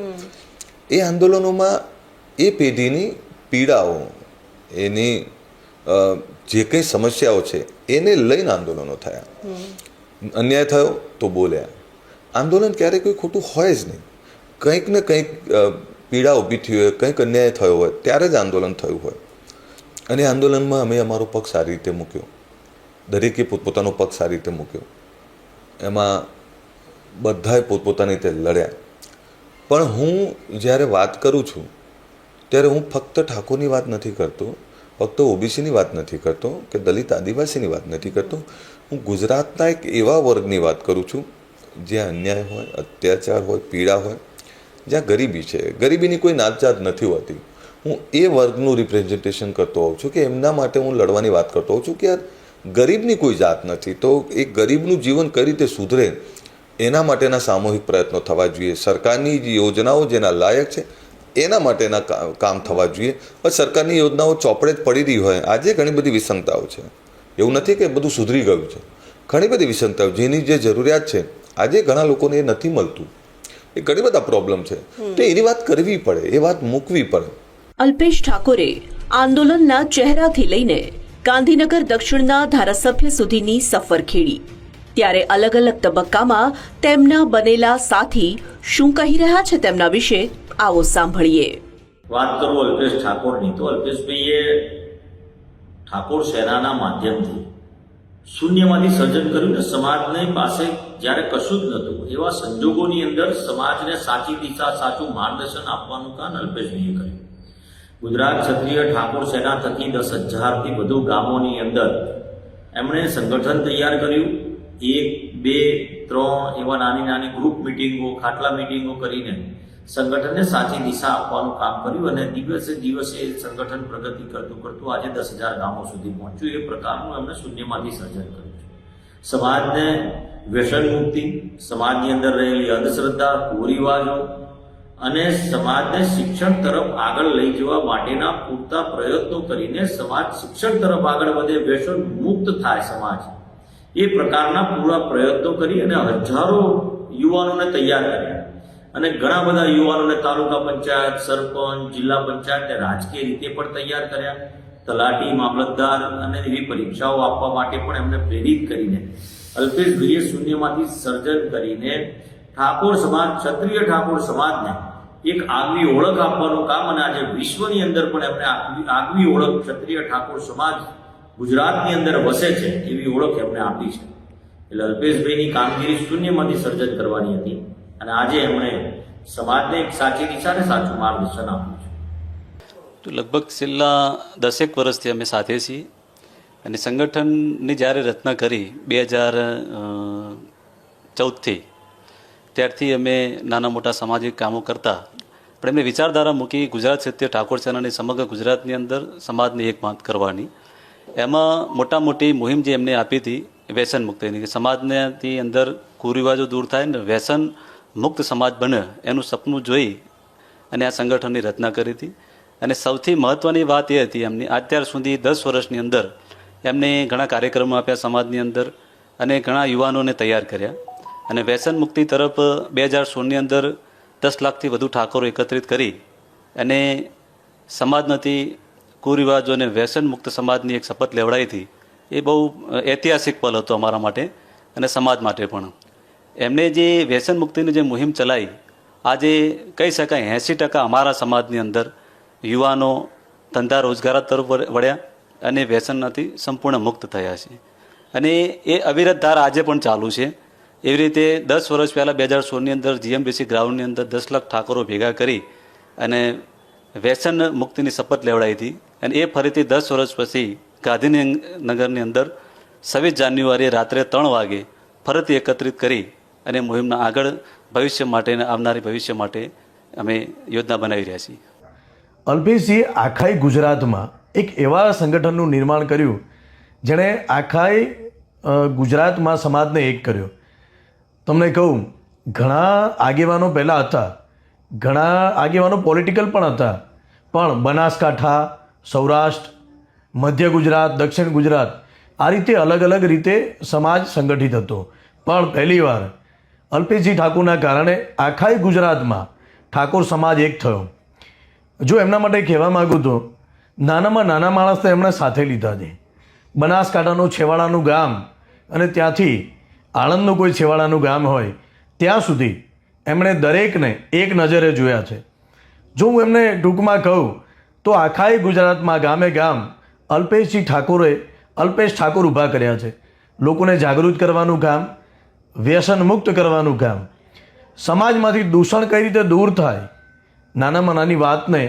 S2: એ આંદોલનોમાં એ પેઢીની પીડાઓ, એની જે કંઈ સમસ્યાઓ છે એને લઈને આંદોલનો થયા. અન્યાય થયો તો બોલ્યા. આંદોલન ક્યારેય કોઈ ખોટું હોય જ નહીં. કંઈક ને કંઈક પીડા ઊભી થઈ હોય, કંઈક અન્યાય થયો હોય ત્યારે જ આંદોલન થયું હોય. અને આંદોલનમાં અમે અમારો પગ સારી રીતે મૂક્યો, દરેકે પોતપોતાનો પગ સારી રીતે મૂક્યો. એમાં બધાએ પોતપોતાની રીતે લડ્યા. પણ હું જ્યારે વાત કરું છું ત્યારે હું ફક્ત ઠાકોરની વાત નથી કરતો, ફક્ત ઓબીસીની વાત નથી કરતો કે દલિત આદિવાસીની વાત નથી કરતો. હું ગુજરાતના એક એવા વર્ગની વાત કરું છું જ્યાં અન્યાય હોય, અત્યાચાર હોય, પીડા હોય, જ્યાં ગરીબી છે. ગરીબીની કોઈ નાતજાત નથી હોતી. હું એ વર્ગનું રિપ્રેઝન્ટેશન કરતો હોઉં છું કે એમના માટે હું લડવાની વાત કરતો હોઉં છું કે યાર ગરીબની કોઈ જાત નથી, તો એ ગરીબનું જીવન કઈ રીતે સુધરે એના માટેના સામૂહિક પ્રયત્નો થવા જોઈએ. સરકારની યોજનાઓ જેના લાયક છે એના માટેના કામ થવા જોઈએ. પણ સરકારની યોજનાઓ ચોપડે જ પડી રહી હોય. આજે ઘણી બધી વિસંગતાઓ છે, એવું નથી કે બધું સુધરી ગયું છે. ઘણી બધી વિસંગતાઓ, જેની જે જરૂરિયાત છે આજે ઘણા લોકોને એ નથી મળતું. એ ઘણી બધા પ્રોબ્લેમ છે, તો એની વાત કરવી પડે, એ વાત મૂકવી પડે.
S1: અલ્પેશ ઠાકોરે આંદોલનના ચહેરાથી લઈને ગાંધીનગર દક્ષિણના ધારાસભ્ય સુધીની સફર ખેડી. ત્યારે અલગ અલગ તબક્કામાં તેમના બનેલા સાથી શું કહી રહ્યા છે તેમના વિશે આવો સાંભળીએ.
S3: વાત કરું અલ્પેશ ઠાકોરની, તો અલ્પેશભાઈએ ઠાકોર સેનાના માધ્યમથી શૂન્યમાંથી સર્જન કર્યું ને સમાજને પાસે જ્યારે કશું જ નહોતું એવા સંજોગોની અંદર સમાજને સાચી દિશા, સાચું માર્ગદર્શન આપવાનું કામ અલ્પેશભાઈએ કર્યું. ગુજરાત ક્ષત્રિય ઠાકોર સેના થકી 10,000થી વધુ ગામોની અંદર એમણે સંગઠન તૈયાર કર્યું. 1, 2, 3 એવા નાની નાની ગ્રુપ મિટિંગો, ખાટલા મિટિંગો કરીને સંગઠનને સાચી દિશા આપવાનું કામ કર્યું અને દિવસે દિવસે સંગઠન પ્રગતિ કરતું કરતું આજે 10,000 ગામો સુધી પહોંચ્યું. એ પ્રકારનું એમણે શૂન્યમાંથી સર્જન કર્યું છે. સમાજને વ્યસન મુક્તિ, સમાજની અંદર રહેલી અંધશ્રદ્ધા, કુરિવાજો અને સમાજને શિક્ષણ તરફ આગળ લઈ જવા માટેના પૂરતા પ્રયત્નો કરીને સમાજ શિક્ષણ તરફ આગળ વધે, વ્યસન મુક્ત થાય સમાજ, એ પ્રકારના પૂરા પ્રયત્નો કરી અને હજારો યુવાનોને તૈયાર કર્યા. અને ઘણા બધા યુવાનોને તાલુકા પંચાયત, સરપંચ, જિલ્લા પંચાયત રાજકીય રીતે પણ તૈયાર કર્યા. તલાટી, મામલતદાર અને એવી પરીક્ષાઓ આપવા માટે પણ એમને પ્રેરિત કરીને અલ્પેશભાઈએ શૂન્યમાંથી સર્જન કરીને ઠાકોર સમાજ, ક્ષત્રિય ઠાકોર સમાજને એક આગવી ઓળખ આપવાનું કામ, અને આજે વિશ્વની અંદર પણ એમને આગવી ઓળખ ક્ષત્રિય ઠાકોર સમાજ ગુજરાતની અંદર વસે છે એવી ઓળખ એમણે આપી છે. એટલે અલ્પેશભાઈની કામગીરી શૂન્યમાંથી સર્જન કરવાની હતી અને આજે એમણે સમાજને એક સાચી દિશા અને સાચું માર્ગદર્શન આપ્યું છે.
S4: તો લગભગ છેલ્લા 10 વર્ષથી અમે સાથે છીએ અને સંગઠનની જ્યારે રચના કરી 2014થી, ત્યારથી અમે નાના મોટા સામાજિક કામો કરતા. પણ એમને વિચારધારા મૂકી ગુજરાત ક્ષત્રિય ઠાકોર સેનાની સમગ્ર ગુજરાતની અંદર સમાજને એકમત કરવાની. એમાં મોટા મોટી મુહિમ જે એમને આપી હતી વ્યસન મુક્તિની, કે સમાજની અંદર કુરિવાજો દૂર થાય ને વ્યસન મુક્ત સમાજ બને એનું સપનું જોઈ અને આ સંગઠનની રચના કરી હતી. અને સૌથી મહત્ત્વની વાત એ હતી એમની, અત્યાર સુધી 10 વર્ષની અંદર એમને ઘણા કાર્યક્રમો આપ્યા સમાજની અંદર અને ઘણા યુવાનોને તૈયાર કર્યા. અને વ્યસન મુક્તિ તરફ 2016ની અંદર 10 લાખથી વધુ ઠાકોરો એકત્રિત કરી અને સમાજમાંથી કુરિવાજો અને વ્યસન મુક્ત સમાજની એક શપથ લેવડાવી હતી. એ બહુ ઐતિહાસિક પલ હતો અમારા માટે અને સમાજ માટે પણ. એમને જે વ્યસન મુક્તિની જે મુહિમ ચલાવી, આજે કહી શકાય 80% અમારા સમાજની અંદર યુવાનો ધંધા રોજગાર તરફ વળ્યા અને વ્યસનમાંથી સંપૂર્ણ મુક્ત થયા છે. અને એ અવિરત ધાર આજે પણ ચાલુ છે. એવી રીતે 10 વર્ષ પહેલાં 2016ની અંદર જીએમડીસી ગ્રાઉન્ડની અંદર 10 લાખ ઠાકોરો ભેગા કરી અને વ્યસન મુક્તિની શપથ લેવડાવી હતી. અને એ ફરીથી 10 વર્ષ પછી ગાંધીનગરની અંદર 26 જાન્યુઆરીએ રાત્રે 3 વાગે ફરીથી એકત્રિત કરી અને મુહિમના આગળ ભવિષ્ય માટે અને આવનારી ભવિષ્ય માટે અમે યોજના બનાવી રહ્યા છીએ.
S5: અલ્પેશજી, આખા ગુજરાતમાં એક એવા સંગઠનનું નિર્માણ કર્યું જેણે આખાય ગુજરાતમાં સમાજને એક કર્યો. તમને કહું, ઘણા આગેવાનો પહેલાં હતા, ઘણા આગેવાનો પોલિટિકલ પણ હતા, પણ બનાસકાંઠા, સૌરાષ્ટ્ર, મધ્ય ગુજરાત, દક્ષિણ ગુજરાત આ રીતે અલગ અલગ રીતે સમાજ સંગઠિત હતો. પણ પહેલીવાર અલ્પેશજી ઠાકોરના કારણે આખાય ગુજરાતમાં ઠાકોર સમાજ એક થયો. જો એમના માટે કહેવા માગું તો નાનામાં નાના માણસને એમણે સાથે લીધા છે. બનાસકાંઠાનું છેવાડાનું ગામ અને ત્યાંથી આણંદનું કોઈ છેવાડાનું ગામ હોય ત્યાં સુધી એમણે દરેકને એક નજરે જોયા છે. જો હું એમને ટૂંકમાં કહું તો આખાય ગુજરાતમાં ગામે ગામ અલ્પેશજી ઠાકોરે અલ્પેશ ઠાકોર ઊભા કર્યા છે. લોકોને જાગૃત કરવાનું કામ, વ્યસન મુક્ત કરવાનું કામ, સમાજમાંથી દૂષણ કઈ રીતે દૂર થાય, નાનામાં નાની વાતને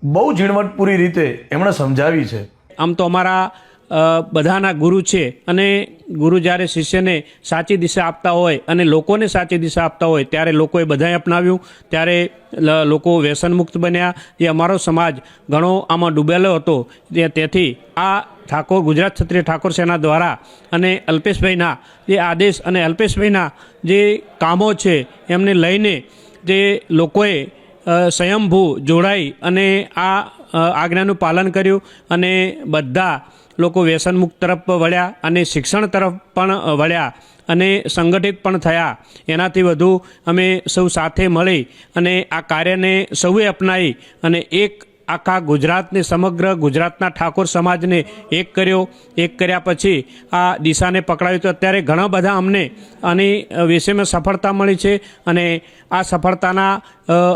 S5: બહુ ઝીણવટપૂરી રીતે એમણે સમજાવી છે.
S6: આમ તો અમારા બધાના ગુરુ છે અને ગુરુ જ્યારે શિષ્યને સાચી દિશા આપતા હોય અને લોકોને સાચી દિશા આપતા હોય ત્યારે લોકોએ બધાએ અપનાવ્યું, ત્યારે લોકો વ્યસનમુક્ત બન્યા. જે અમારો સમાજ ઘણો આમાં ડૂબેલો હતો તેથી આ ઠાકોર ગુજરાત ક્ષત્રિય ઠાકોર સેના દ્વારા અને અલ્પેશભાઈના જે આદેશ અને અલ્પેશભાઈના જે કામો છે એમને લઈને જે લોકોએ સ્વયંભૂ જોડાઈ અને આ આજ્ઞાનું પાલન કર્યું અને બધા લોકો વ્યસનમુક્ત તરફ વળ્યા અને શિક્ષણ તરફ પણ વળ્યા અને સંગઠિત પણ થયા. એનાથી વધુ અમે સૌ સાથે મળી અને આ કાર્યને સૌએ અપનાવી અને એક આખા ગુજરાતને, સમગ્ર ગુજરાતના ઠાકોર સમાજને એક કર્યો. એક કર્યા પછી આ દિશાને પકડાવી તો અત્યારે ઘણા બધા અમને આની વિષયમાં સફળતા મળી છે અને આ સફળતાના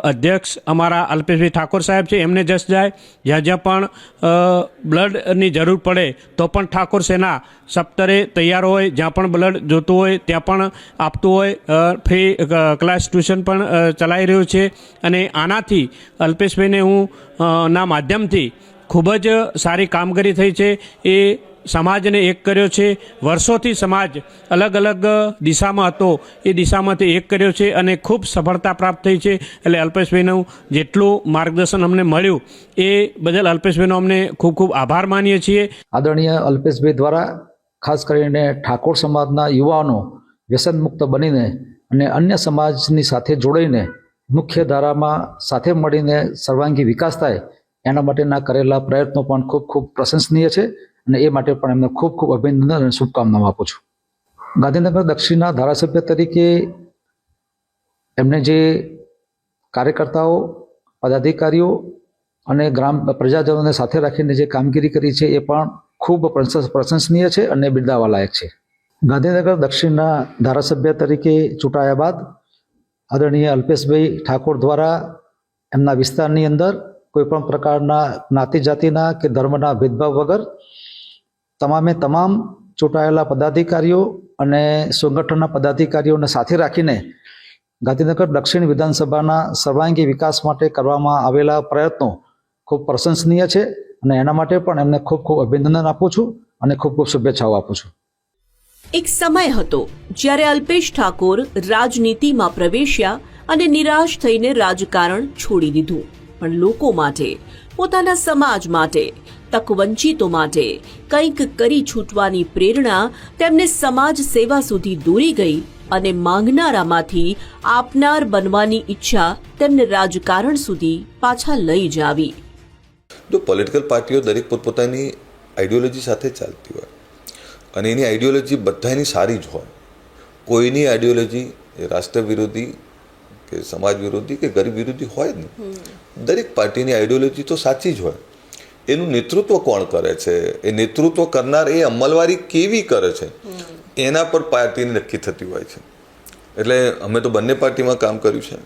S6: અધ્યક્ષ અમારા અલ્પેશભાઈ ઠાકોર સાહેબ છે. એમને જસ જાય. જ્યાં જ્યાં પણ બ્લડની જરૂર પડે તો પણ ઠાકોર સેના સપ્તરે તૈયાર હોય. જ્યાં પણ બ્લડ જોતું હોય ત્યાં પણ આપતું હોય. ફ્રી ક્લાસ ટ્યુશન પણ ચલાવી રહ્યું છે અને આનાથી અલ્પેશભાઈને હું ના માધ્યમથી ખૂબ જ સારી કામગીરી થઈ છે. એ સમાજને એક કર્યો છે. વર્ષોથી સમાજ અલગ અલગ દિશામાં હતો, એ દિશામાંથી એક કર્યો છે અને ખૂબ સફળતા પ્રાપ્ત થઈ છે. એટલે અલ્પેશભાઈનું જેટલું માર્ગદર્શન અમને મળ્યું એ બદલ અલ્પેશભાઈનો અમને ખૂબ ખૂબ આભાર માનીએ છીએ.
S7: આદરણીય અલ્પેશભાઈ દ્વારા ખાસ કરીને ઠાકોર સમાજના યુવાનો વ્યસનમુક્ત બનીને અને અન્ય સમાજની સાથે જોડાઈને મુખ્ય ધારામાં સાથે મળીને સર્વાંગી વિકાસ થાય એના માટેના કરેલા પ્રયત્નો પણ ખૂબ ખૂબ પ્રશંસનીય છે અને એ માટે પણ એમને ખૂબ ખૂબ અભિનંદન અને શુભકામનાઓ આપું છું. ગાંધીનગર દક્ષિણના ધારાસભ્ય તરીકે એમને જે કાર્યકર્તાઓ, પદાધિકારીઓ અને ગ્રામ પ્રજાજનોને સાથે રાખીને જે કામગીરી કરી છે એ પણ ખૂબ પ્રશંસનીય છે અને બિરદાવવા લાયક છે. ગાંધીનગર દક્ષિણના ધારાસભ્ય તરીકે ચૂંટાયા બાદ આદરણીય અલ્પેશભાઈ ઠાકોર દ્વારા એમના વિસ્તારની અંદર કોઈપણ પ્રકારના જ્ઞાતિ જાતિના કે ધર્મના ભેદભાવ વગર તમામે તમામ ચૂંટાયેલા પદાધિકારીઓ અને સંગઠનના પદાધિકારીઓને સાથે રાખીને ગાંધીનગર દક્ષિણ વિધાનસભાના સર્વાંગી વિકાસ માટે કરવામાં આવેલા પ્રયત્નો ખૂબ પ્રશંસનીય છે અને એના માટે પણ એમને ખૂબ ખૂબ અભિનંદન આપું છું અને ખૂબ ખૂબ શુભેચ્છાઓ આપું છું.
S1: એક સમય હતો જ્યારે અલ્પેશ ઠાકોર રાજનીતિમાં પ્રવેશ્યા અને નિરાશ થઈને રાજકારણ છોડી દીધું. પણ લોકો માટે, પોતાના સમાજ માટે, તક વંચિતો માટે કંઈક કરી છૂટવાની પ્રેરણા તેમને સમાજ સેવા સુધી દોરી ગઈ અને માંગનારામાંથી આપનાર બનવાની ઈચ્છા તેમને રાજકારણ સુધી પાછા લઈ જ આવી.
S2: જો પોલિટિકલ પાર્ટીઓ દરેક પોતપોતાની આઈડિયોલોજી સાથે ચાલતી હોય અને એની આઈડિયોલોજી બધાની સારી જ હોય, કોઈની આઈડિયોલોજી રાષ્ટ્ર વિરોધી કે સમાજ વિરોધી કે ગરીબ વિરોધી હોય જ નહીં. દરેક પાર્ટીની આઈડિયોલોજી તો સાચી જ હોય. એનું નેતૃત્વ કોણ કરે છે, એ નેતૃત્વ કરનાર એ અમલવારી કેવી કરે છે એના પર પાર્ટીની નક્કી થતી હોય છે. એટલે અમે તો બંને પાર્ટીમાં કામ કર્યું છે.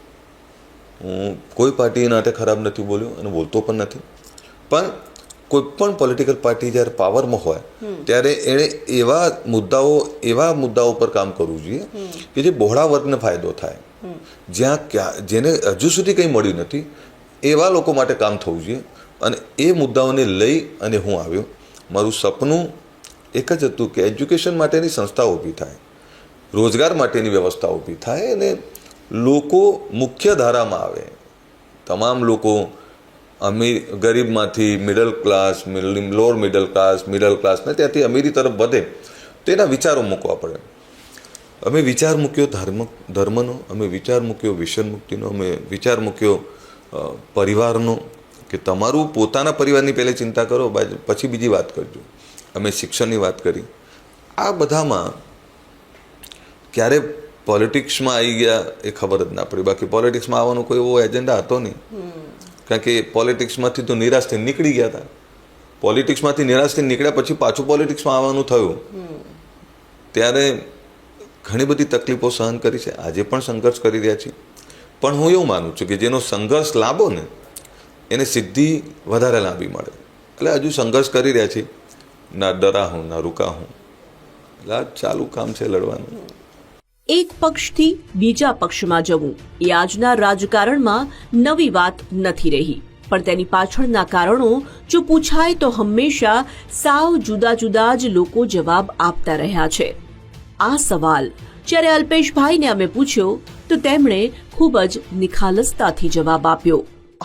S2: હું કોઈ પાર્ટી નાતે ખરાબ નથી બોલ્યો અને બોલતો પણ નથી. પણ કોઈ પણ પોલિટિકલ પાર્ટી જ્યારે પાવરમાં હોય ત્યારે એણે એવા મુદ્દાઓ પર કામ કરવું જોઈએ કે જે બહોળા વર્ગને ફાયદો થાય. જેને હજુ સુધી કંઈ મળ્યું નથી એવા લોકો માટે કામ થવું જોઈએ. અને એ મુદ્દાઓને લઈ અને હું આવ્યો. મારું સપનું એક જ હતું કે એજ્યુકેશન માટેની સંસ્થાઓ ઊભી થાય, રોજગાર માટેની વ્યવસ્થા ઊભી થાય અને લોકો મુખ્ય ધારામાં આવે. તમામ લોકો ગરીબમાંથી middle class, lower middle class ને ત્યાંથી અમીરી તરફ વધે તો એના વિચારો મૂકવા પડે. અમે વિચાર મૂક્યો ધર્મનો, અમે વિચાર મૂક્યો વિષન મુક્તિનો, અમે વિચાર મૂક્યો પરિવારનો, કે તમારું પોતાના પરિવારની પહેલે ચિંતા કરો, પછી બીજી વાત કરજો. અમે શિક્ષણની વાત કરી. આ બધામાં ક્યારે પોલિટિક્સમાં આવી ગયા એ ખબર જ ના પડી. બાકી પોલિટિક્સમાં આવવાનો કોઈ એવો એજન્ડા હતો નહીં, કારણ કે પોલિટિક્સમાંથી તો નિરાશ થઈને નીકળી ગયા હતા. પોલિટિક્સમાંથી નિરાશ થઈને નીકળ્યા પછી પાછું પોલિટિક્સમાં આવવાનું થયું. ત્યારે ઘણી બધી તકલીફો સહન કરી છે, આજે પણ સંઘર્ષ કરી રહ્યા છીએ. પણ હું એવું માનું છું કે જેનો સંઘર્ષ લાંબો ને એને સિદ્ધિ વધારે લાંબી મળે. એટલે હજુ સંઘર્ષ કરી રહ્યા છીએ, ના ડરા હું ના રૂકા હું. એટલે આ ચાલુ કામ છે લડવાનું.
S1: એક પક્ષથી બીજા પક્ષમાં જવું એ આજના રાજકારણમાં નવી વાત નથી રહી, પણ તેની પાછળના કારણો જો પૂછાય તો હંમેશા સાવ જુદા જુદા જ લોકો જવાબ આપતા રહ્યા છે. આ સવાલ જ્યારે અલ્પેશભાઈને અમે પૂછ્યો તો તેમણે ખૂબ જ નિખાલસતાથી જવાબ આપ્યો.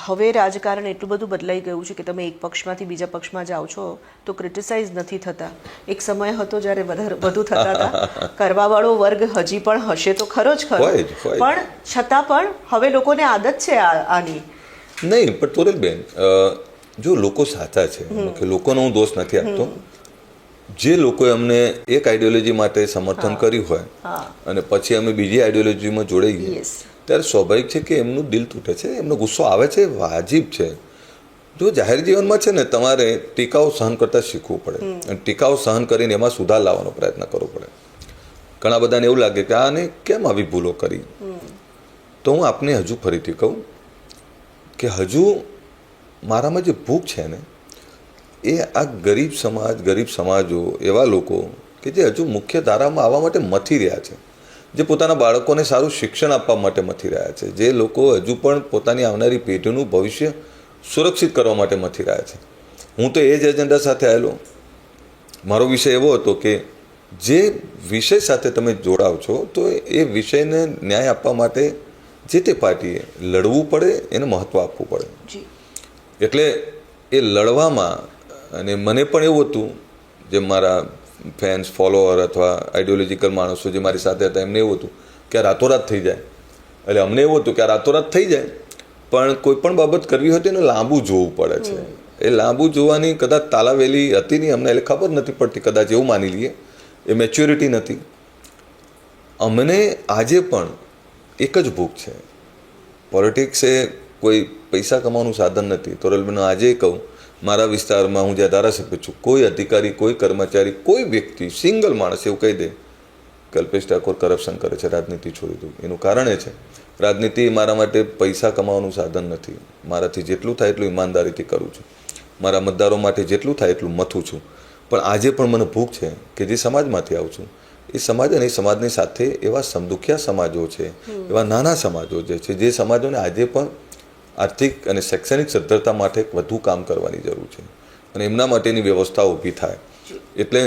S1: હવે રાજકારણ એટલું બધું બદલાઈ ગયું છે કે તમે એક પક્ષમાંથી બીજા પક્ષમાં જાઓ છો તો ક્રિટિસાઇઝ નથી થતા. એક સમય હતો જ્યારે વધુ થતા હતા. કરવાવાળો વર્ગ હજી પણ હશે તો ખરો જ ખરો, પણ છતાં પણ હવે લોકોને આદત છે આની.
S2: નહીં, પણ તોરલબેન, જો લોકો સાચા છે, કે લોકોનો હું દોષ નથી આપતો. જે લોકોએ અમને એક આઈડિયોલોજી માટે સમર્થન કર્યું હોય અને પછી અમે બીજી આઈડિયોલોજીમાં જોડાઈ ગયા, ત્યારે સ્વાભાવિક છે કે એમનું દિલ તૂટે છે, એમનો ગુસ્સો આવે છે, વાજિબ છે. જો જાહેર જીવનમાં છે ને તમારે ટીકાઓ સહન કરતાં શીખવું પડે, અને ટીકાઓ સહન કરીને એમાં સુધાર લાવવાનો પ્રયત્ન કરવો પડે. ઘણા બધાને એવું લાગે કે આને કેમ આવી ભૂલો કરી. તો હું આપને હજુ ફરીથી કહું કે હજુ મારામાં જે ભૂખ છે ને એ આ ગરીબ સમાજો, એવા લોકો કે જે હજુ મુખ્ય ધારામાં આવવા માટે મથી રહ્યા છે, જે પોતાના બાળકોને સારું શિક્ષણ આપવા માટે મથી રહ્યા છે, જે લોકો હજુ પણ પોતાની આવનારી પેઢીનું ભવિષ્ય સુરક્ષિત કરવા માટે મથી રહ્યા છે. હું તો એ જ એજન્ડા સાથે આવેલો. મારો વિષય એવો હતો કે જે વિષય સાથે તમે જોડાવ છો તો એ વિષયને ન્યાય આપવા માટે જે તે પાર્ટીએ લડવું પડે, એને મહત્ત્વ આપવું પડે. એટલે એ લડવામાં, અને મને પણ એવું હતું, જે મારા ફેન્સ, ફોલોઅર અથવા આઈડિયોલોજીકલ માણસો જે મારી સાથે હતા એમને એવું હતું કે આ રાતોરાત થઈ જાય. એટલે અમને એવું હતું કે આ રાતોરાત થઈ જાય, પણ કોઈ પણ બાબત કરવી હોય તો એને લાંબુ જોવું પડે છે. એ લાંબુ જોવાની કદાચ તાલાવેલી હતી નહીં અમને, એટલે ખબર નથી પડતી, કદાચ એવું માની લઈએ, એ મેચ્યોરિટી નથી. અમને આજે પણ એક જ ભૂખ છે. પોલિટિક્સ એ કોઈ પૈસા કમાવાનું સાધન નથી. તોરલબેન, આજે કહું, મારા વિસ્તારમાં હું જ્યાં ધારાસભ્ય છું, કોઈ અધિકારી, કોઈ કર્મચારી, કોઈ વ્યક્તિ, સિંગલ માણસ એવું કહી દે કે અલ્પેશ ઠાકોર કરપ્શન કરે છે, રાજનીતિ છોડી દઉં. એનું કારણ એ છે, રાજનીતિ મારા માટે પૈસા કમાવાનું સાધન નથી. મારાથી જેટલું થાય એટલું ઈમાનદારીથી કરું છું. મારા મતદારો માટે જેટલું થાય એટલું મથું છું. પણ આજે પણ મને ભૂખ છે કે જે સમાજમાંથી આવું છું, એ સમાજ અને એ સમાજની સાથે એવા સમદુખિયા સમાજો છે, એવા નાના સમાજો જે છે, જે સમાજોને આજે પણ આર્થિક અને શૈક્ષણિક સદ્ધરતા માટે વધુ કામ કરવાની જરૂર છે, અને એમના માટેની વ્યવસ્થા ઊભી થાય. એટલે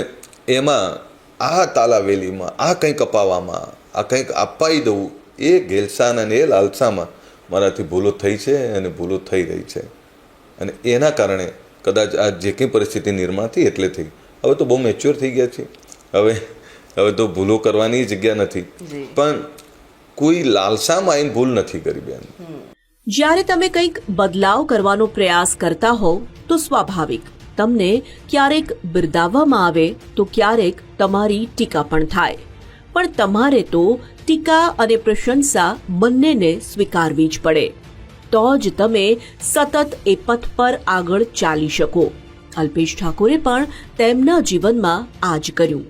S2: એમાં આ તાલાવેલીમાં, આ કંઈક અપાવવામાં, આ કંઈક અપાઈ દઉં, એ ઘેલસાન અને એ લાલસામાં મારાથી ભૂલો થઈ છે અને ભૂલો થઈ રહી છે. અને એના કારણે કદાચ આ જે કંઈ પરિસ્થિતિ નિર્માણ થઈ એટલે થઈ. હવે તો બહુ મેચ્યોર થઈ ગયા છે. હવે તો ભૂલો કરવાની જગ્યા નથી, પણ કોઈ લાલસામાં આવીને ભૂલ નથી કરી બેન.
S1: જ્યારે તમે કંઈક બદલાવ કરવાનો પ્રયાસ કરતા હો તો સ્વાભાવિક તમને ક્યારેક બિરદાવવામાં આવે તો ક્યારેક તમારી ટીકા પણ થાય, પણ તમારે તો ટીકા અને પ્રશંસા બંનેને સ્વીકારવી જ પડે, તો જ તમે સતત એ પથ પર આગળ ચાલી શકો. અલ્પેશ ઠાકોરે પણ તેમના જીવનમાં આ જ કર્યું.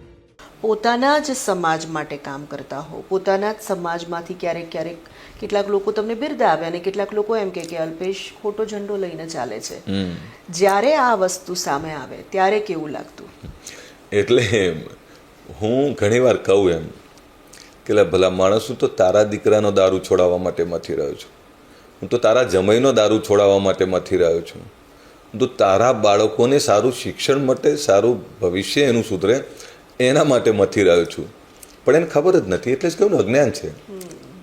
S1: પોતાના જ સમાજ માટે કામ કરતા હો, પોતાના જ સમાજમાંથી ક્યારેક ક્યારેક કેટલાક લોકો તમને બિરદાવે અને કેટલાક લોકો એમ કે અલ્પેશ ખોટો ઝંડો લઈને ચાલે છે. જ્યારે આ વસ્તુ સામે આવે ત્યારે કેવું લાગતું?
S2: એટલે હું ઘણીવાર કહું એમ કે ભલા માણસ, હું તો તારા દીકરાનો દારૂ છોડાવવા માટે મથી રહ્યો છું, હું તો તારા જમાઈનો દારૂ છોડાવવા માટે મથી રહ્યો છું, હું તો તારા બાળકોને સારું શિક્ષણ માટે, સારું ભવિષ્ય એનું સુધરે એના માટે મથી રહ્યો છું. પણ એને ખબર જ નથી, એટલે જ કહ્યું ને, અજ્ઞાન છે.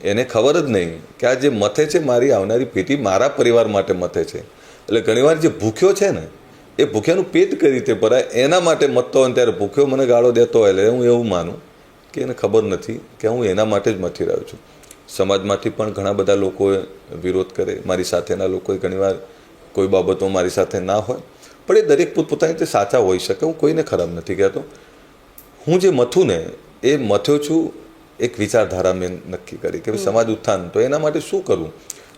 S2: એને ખબર જ નહીં કે આ જે મથે છે મારી આવનારી પેઢી, મારા પરિવાર માટે મથે છે. એટલે ઘણીવાર જે ભૂખ્યો છે ને એ ભૂખ્યાનું પેટ કઈ રીતે ભરાય એના માટે મથતો હોય ત્યારે ભૂખ્યો મને ગાળો દેતો હોય એટલે હું એવું માનું કે એને ખબર નથી કે હું એના માટે જ મથી રહ્યો છું. સમાજમાંથી પણ ઘણા બધા લોકોએ વિરોધ કરે, મારી સાથેના લોકોએ ઘણીવાર કોઈ બાબતો મારી સાથે ના હોય, પણ એ દરેક પોતપોતાની રીતે સાચા હોઈ શકે. હું કોઈને ખરાબ નથી કહેતો. હું જે મથું ને એ મથ્યો છું એક વિચારધારા મેં નક્કી કરી કે સમાજ ઉત્થાન, તો એના માટે શું કરવું.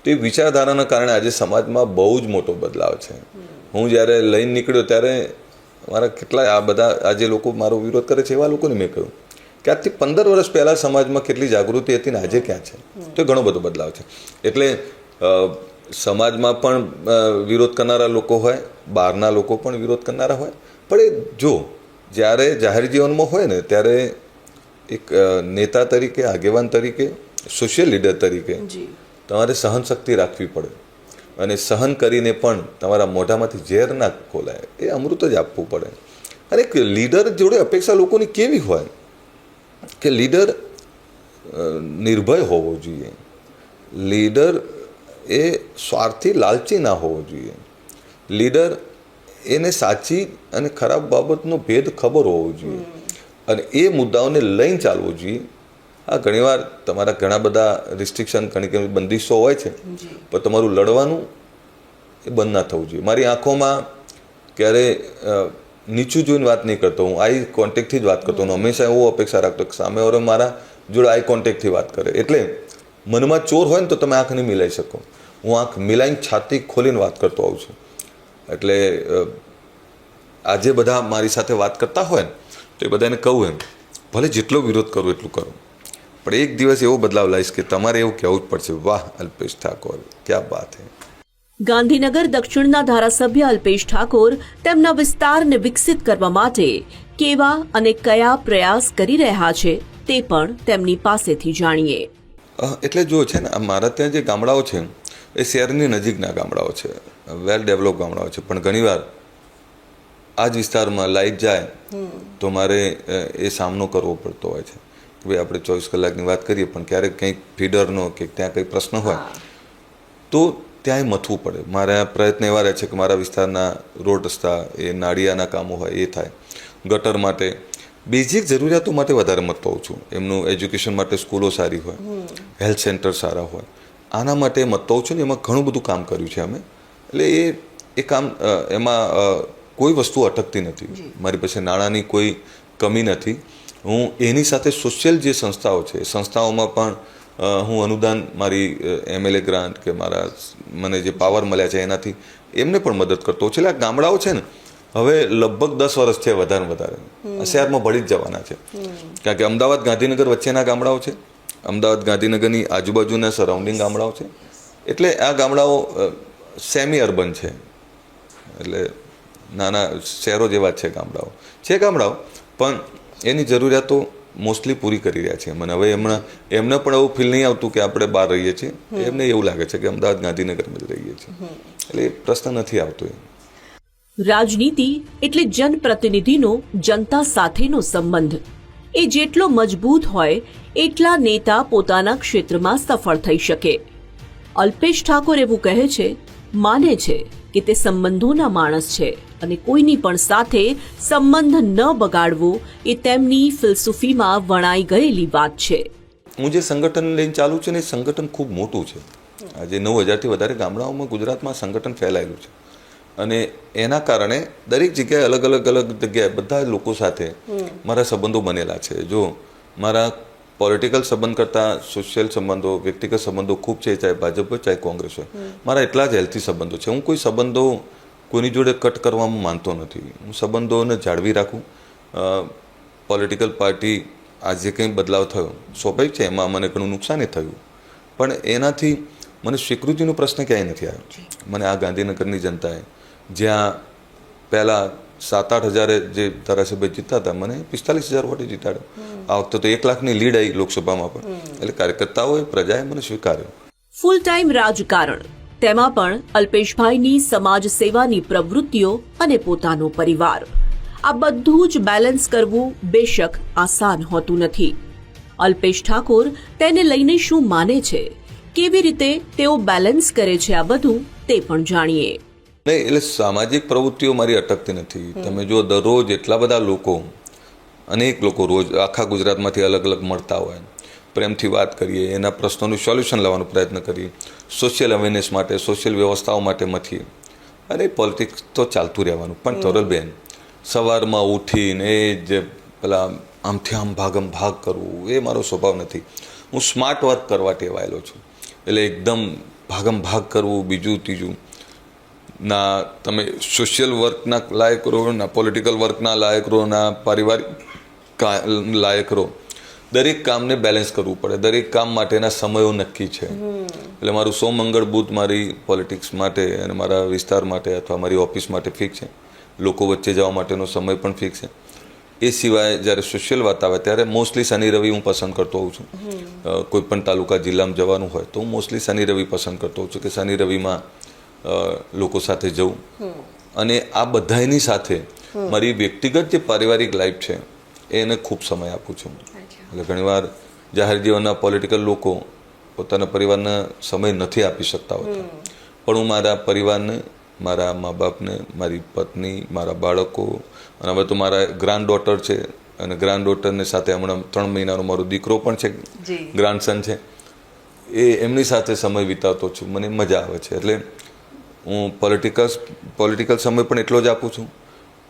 S2: તો એ વિચારધારાના કારણે આજે સમાજમાં બહુ જ મોટો બદલાવ છે. હું જ્યારે લઈને નીકળ્યો ત્યારે મારા કેટલાય આ બધા આજે લોકો મારો વિરોધ કરે છે એવા લોકોને મેં કહ્યું કે આજથી 15 વર્ષ પહેલાં સમાજમાં કેટલી જાગૃતિ હતી ને આજે ક્યાં છે. તો ઘણો બધો બદલાવ છે. એટલે સમાજમાં પણ વિરોધ કરનારા લોકો હોય, બહારના લોકો પણ વિરોધ કરનારા હોય, પણ એ જો જ્યારે જાહેર જીવનમાં હોય ને ત્યારે એક નેતા તરીકે, આગેવાન તરીકે, સોશિયલ લીડર તરીકે તમારે સહનશક્તિ રાખવી પડે અને સહન કરીને પણ તમારા મોઢામાંથી ઝેર ના ખોલાય, એ અમૃત જ આપવું પડે. અને એક લીડર જોડે અપેક્ષા લોકોની કેવી હોય કે લીડર નિર્ભય હોવો જોઈએ, લીડર એ સ્વાર્થી લાલચી ના હોવો જોઈએ, લીડર એને સાચી અને ખરાબ બાબતનો ભેદ ખબર હોવો જોઈએ અને એ મુદ્દાઓને લઈને ચાલવું જોઈએ. આ ઘણીવાર તમારા ઘણા બધા રિસ્ટ્રિક્શન, ઘણી બંદીશો હોય છે, પણ તમારું લડવાનું એ બંધ ના થવું જોઈએ. મારી આંખોમાં ક્યારે નીચું જોઈને વાત નહીં કરતો, હું આઈ કોન્ટેક્ટથી જ વાત કરતો. હું હંમેશા એવો અપેક્ષા રાખતો કે સામેવાળો મારા જોડે આઈ કોન્ટેક્ટથી વાત કરે. એટલે મનમાં ચોર હોય ને તો તમે આંખ નહીં મિલાવી શકો. હું આંખ મિલાઈને છાતી ખોલીને વાત કરતો આવું છું. એટલે આજે બધા મારી સાથે વાત કરતા હોય ને તો એ બધાને કહું એમ, ભલે જેટલો વિરોધ કરું એટલું કરું, પણ એક દિવસ એવો બદલાવ લાવીશ કે તમારે એવું કહેવું જ પડશે, વાહ અલ્પેશ ઠાકોર, ક્યાં બાત હે.
S1: ગાંધીનગર દક્ષિણના ધારાસભ્ય અલ્પેશ ઠાકોર તેમના વિસ્તારને વિકસિત કરવા માટે કેવા અને કયા પ્રયાસ કરી રહ્યા છે તે પણ તેમની પાસેથી જાણીએ.
S2: એટલે જો છે ને મારા ત્યાં જે ગામડાઓ છે એ શહેરની નજીકના ગામડાઓ છે, વેલ ડેવલપ ગામડાઓ છે, પણ ઘણીવાર આ જ વિસ્તારમાં લાઇટ જાય તો મારે એ સામનો કરવો પડતો હોય છે કે ભાઈ આપણે 24 કલાકની વાત કરીએ પણ ક્યારેક કંઈક ફીડરનો કે ત્યાં કંઈ પ્રશ્ન હોય તો ત્યાંય મથવું પડે. મારા પ્રયત્ન એવા રહે છે કે મારા વિસ્તારના રોડ રસ્તા, એ નાળિયાના કામો હોય એ થાય, ગટર માટે, બેઝિક જરૂરિયાતો માટે વધારે મથતો હોઉં છું. એમનું એજ્યુકેશન માટે સ્કૂલો સારી હોય, હેલ્થ સેન્ટર સારા હોય, આના માટે મથતો હોઉં છું ને એમાં ઘણું બધું કામ કર્યું છે અમે. એટલે એ કામ એમાં કોઈ વસ્તુ અટકતી નથી. મારી પાસે નાણાંની કોઈ કમી નથી. હું એની સાથે સોશિયલ જે સંસ્થાઓ છે એ સંસ્થાઓમાં પણ હું અનુદાન, મારી MLA ગ્રાન્ટ કે મને જે પાવર મળ્યા છે એનાથી એમને પણ મદદ કરતો હોઉં છું. એટલે આ ગામડાઓ છે ને હવે લગભગ 10 વર્ષ છે વધારે વધારે શહેરમાં ભળી જ જવાના છે. કારણ કે અમદાવાદ ગાંધીનગર વચ્ચેના ગામડાઓ છે, અમદાવાદ ગાંધીનગરની આજુબાજુના સરાઉન્ડિંગ ગામડાઓ છે. એટલે આ ગામડાઓ સેમી અર્બન છે, એટલે નાના શહેરો જેવા છે ગામડાઓ પણ એની જરૂરિયાતો મોસ્ટલી પૂરી કરી રહ્યા છે. મને હવે એમને પણ એવું ફીલ નહીં આવતું કે આપણે બહાર રહીએ છીએ, એમને એવું લાગે છે કે અમદાવાદ ગાંધીનગરમાં જ રહીએ છીએ. એટલે એ પ્રશ્ન નથી આવતો.
S1: રાજનીતિ એટલે જનપ્રતિનિધિનો જનતા સાથેનો સંબંધ. એ જેટલો મજબૂત હોય એટલા નેતા પોતાના ક્ષેત્રમાં સફળ થઈ શકે. અલ્પેશ ઠાકોર એવું કહે છે, માને છે કે તે સંબંધોના માણસ છે અને કોઈની પણ સાથે સંબંધ ન બગાડવો એ તેમની ફિલસૂફીમાં વણાઈ ગયેલી વાત છે.
S2: હું જે સંગઠન લઈને ચાલુ છું ને એ સંગઠન ખૂબ મોટું છે. આજે 9000થી વધારે ગામડાઓમાં ગુજરાતમાં સંગઠન ફેલાયેલું છે અને એના કારણે દરેક જગ્યાએ અલગ જગ્યાએ બધા લોકો સાથે મારા સંબંધો બનેલા છે. જો મારા પોલિટિકલ સંબંધ કરતાં સોશિયલ સંબંધો, વ્યક્તિગત સંબંધો ખૂબ છે, ચાહે ભાજપ હોય ચાહે કોંગ્રેસ હોય. મારા એટલા જ હેલ્થી સંબંધો છે. હું કોઈ સંબંધો કોઈની જોડે કટ કરવામાં માનતો નથી. હું સંબંધોને જાળવી રાખું. પોલિટિકલ પાર્ટી આજે કંઈ બદલાવ થયો સ્વાભાવિક છે, એમાં મને ઘણું નુકસાન થયું, પણ એનાથી મને સ્વીકૃતિનો પ્રશ્ન ક્યાંય નથી આવ્યો. મને આ ગાંધીનગરની જનતાએ જ્યાં પહેલાં 7-8 હજારે જે ધારાસભ્ય જીતતા હતા મને 45,000 વોટે જીતાડ્યો. આ વખતે તો 1 લાખની લીડ આવી લોકસભામાં પણ. એટલે કાર્યકર્તાઓએ, પ્રજાએ મને સ્વીકાર્યો.
S1: ફૂલ ટાઈમ રાજકારણ, તેમાં પણ અલ્પેશભાઈની સમાજ સેવાની પ્રવૃત્તિઓ અને પોતાનો પરિવાર, આ બધું જ બેલેન્સ કરવું બેશક આસાન હોતું નથી. અલ્પેશ ઠાકોર તેને લઈને શું માને છે, કેવી રીતે તેઓ બેલેન્સ કરે છે આ બધું તે પણ જાણીએ.
S2: નહીં, એટલે સામાજિક પ્રવૃત્તિઓ મારી અટકતી નથી. તમે જો દરરોજ એટલા બધા લોકો, અનેક લોકો રોજ આખા ગુજરાતમાંથી અલગ અલગ મળતા હોય, પ્રેમથી વાત કરીએ, એના પ્રશ્નોનું સોલ્યુશન લાવવાનો પ્રયત્ન કરીએ, સોશિયલ અવેરનેસ માટે, સોશિયલ વ્યવસ્થાઓ માટે મથીએ, અને પોલિટિક્સ તો ચાલતું રહેવાનું. પણ તોરલબેન, સવારમાં ઉઠીને એ જે પેલા આમથી આમ ભાગમ ભાગ કરવું, એ મારો સ્વભાવ નથી. હું સ્માર્ટ વર્ક કરવા ટેવાયેલો છું. એટલે એકદમ ભાગમ ભાગ કરવું, બીજું ત્રીજું ના, તમે સોશિયલ વર્કના લાયક રહો, ના પોલિટિકલ વર્કના લાયક રહો, ના પારિવારિક લાયક રહો. દરેક કામને બેલેન્સ કરવું પડે. દરેક કામ માટેના સમયો નક્કી છે. એટલે મારું સોમ મંગળ બુધ મારી પોલિટિક્સ માટે અને મારા વિસ્તાર માટે અથવા મારી ઓફિસ માટે ફિક્સ છે. લોકો વચ્ચે જવા માટેનો સમય પણ ફિક્સ છે. એ સિવાય જ્યારે સોશિયલ વાત આવે ત્યારે મોસ્ટલી શનિ રવિ હું પસંદ કરતો હોઉં છું. કોઈ પણ તાલુકા જિલ્લામાં જવાનું હોય તો હું મોસ્ટલી શનિ રવિ પસંદ કરતો હોઉં છું કે શનિ રવિમાં લોકો સાથે જવું. અને આ બધાની સાથે મારી વ્યક્તિગત જે પારિવારિક લાઈફ છે એને ખૂબ સમય આપું છું. એટલે ઘણીવાર જાહેર જીવનના પોલિટિકલ લોકો પોતાના પરિવારને સમય નથી આપી શકતા હોતા, પણ હું મારા પરિવારને, મારા મા બાપને, મારી પત્ની, મારા બાળકો, અને હવે તો મારા ગ્રાન્ડ ડોટર છે, અને ગ્રાન્ડ ડોટરને સાથે હમણાં 3 મહિનાનો મારો દીકરો પણ છે, ગ્રાન્ડસન છે, એ એમની સાથે સમય વિતાવતો છું. મને મજા આવે છે. એટલે હું પોલિટિકલ સમય પણ એટલો જ આપું છું,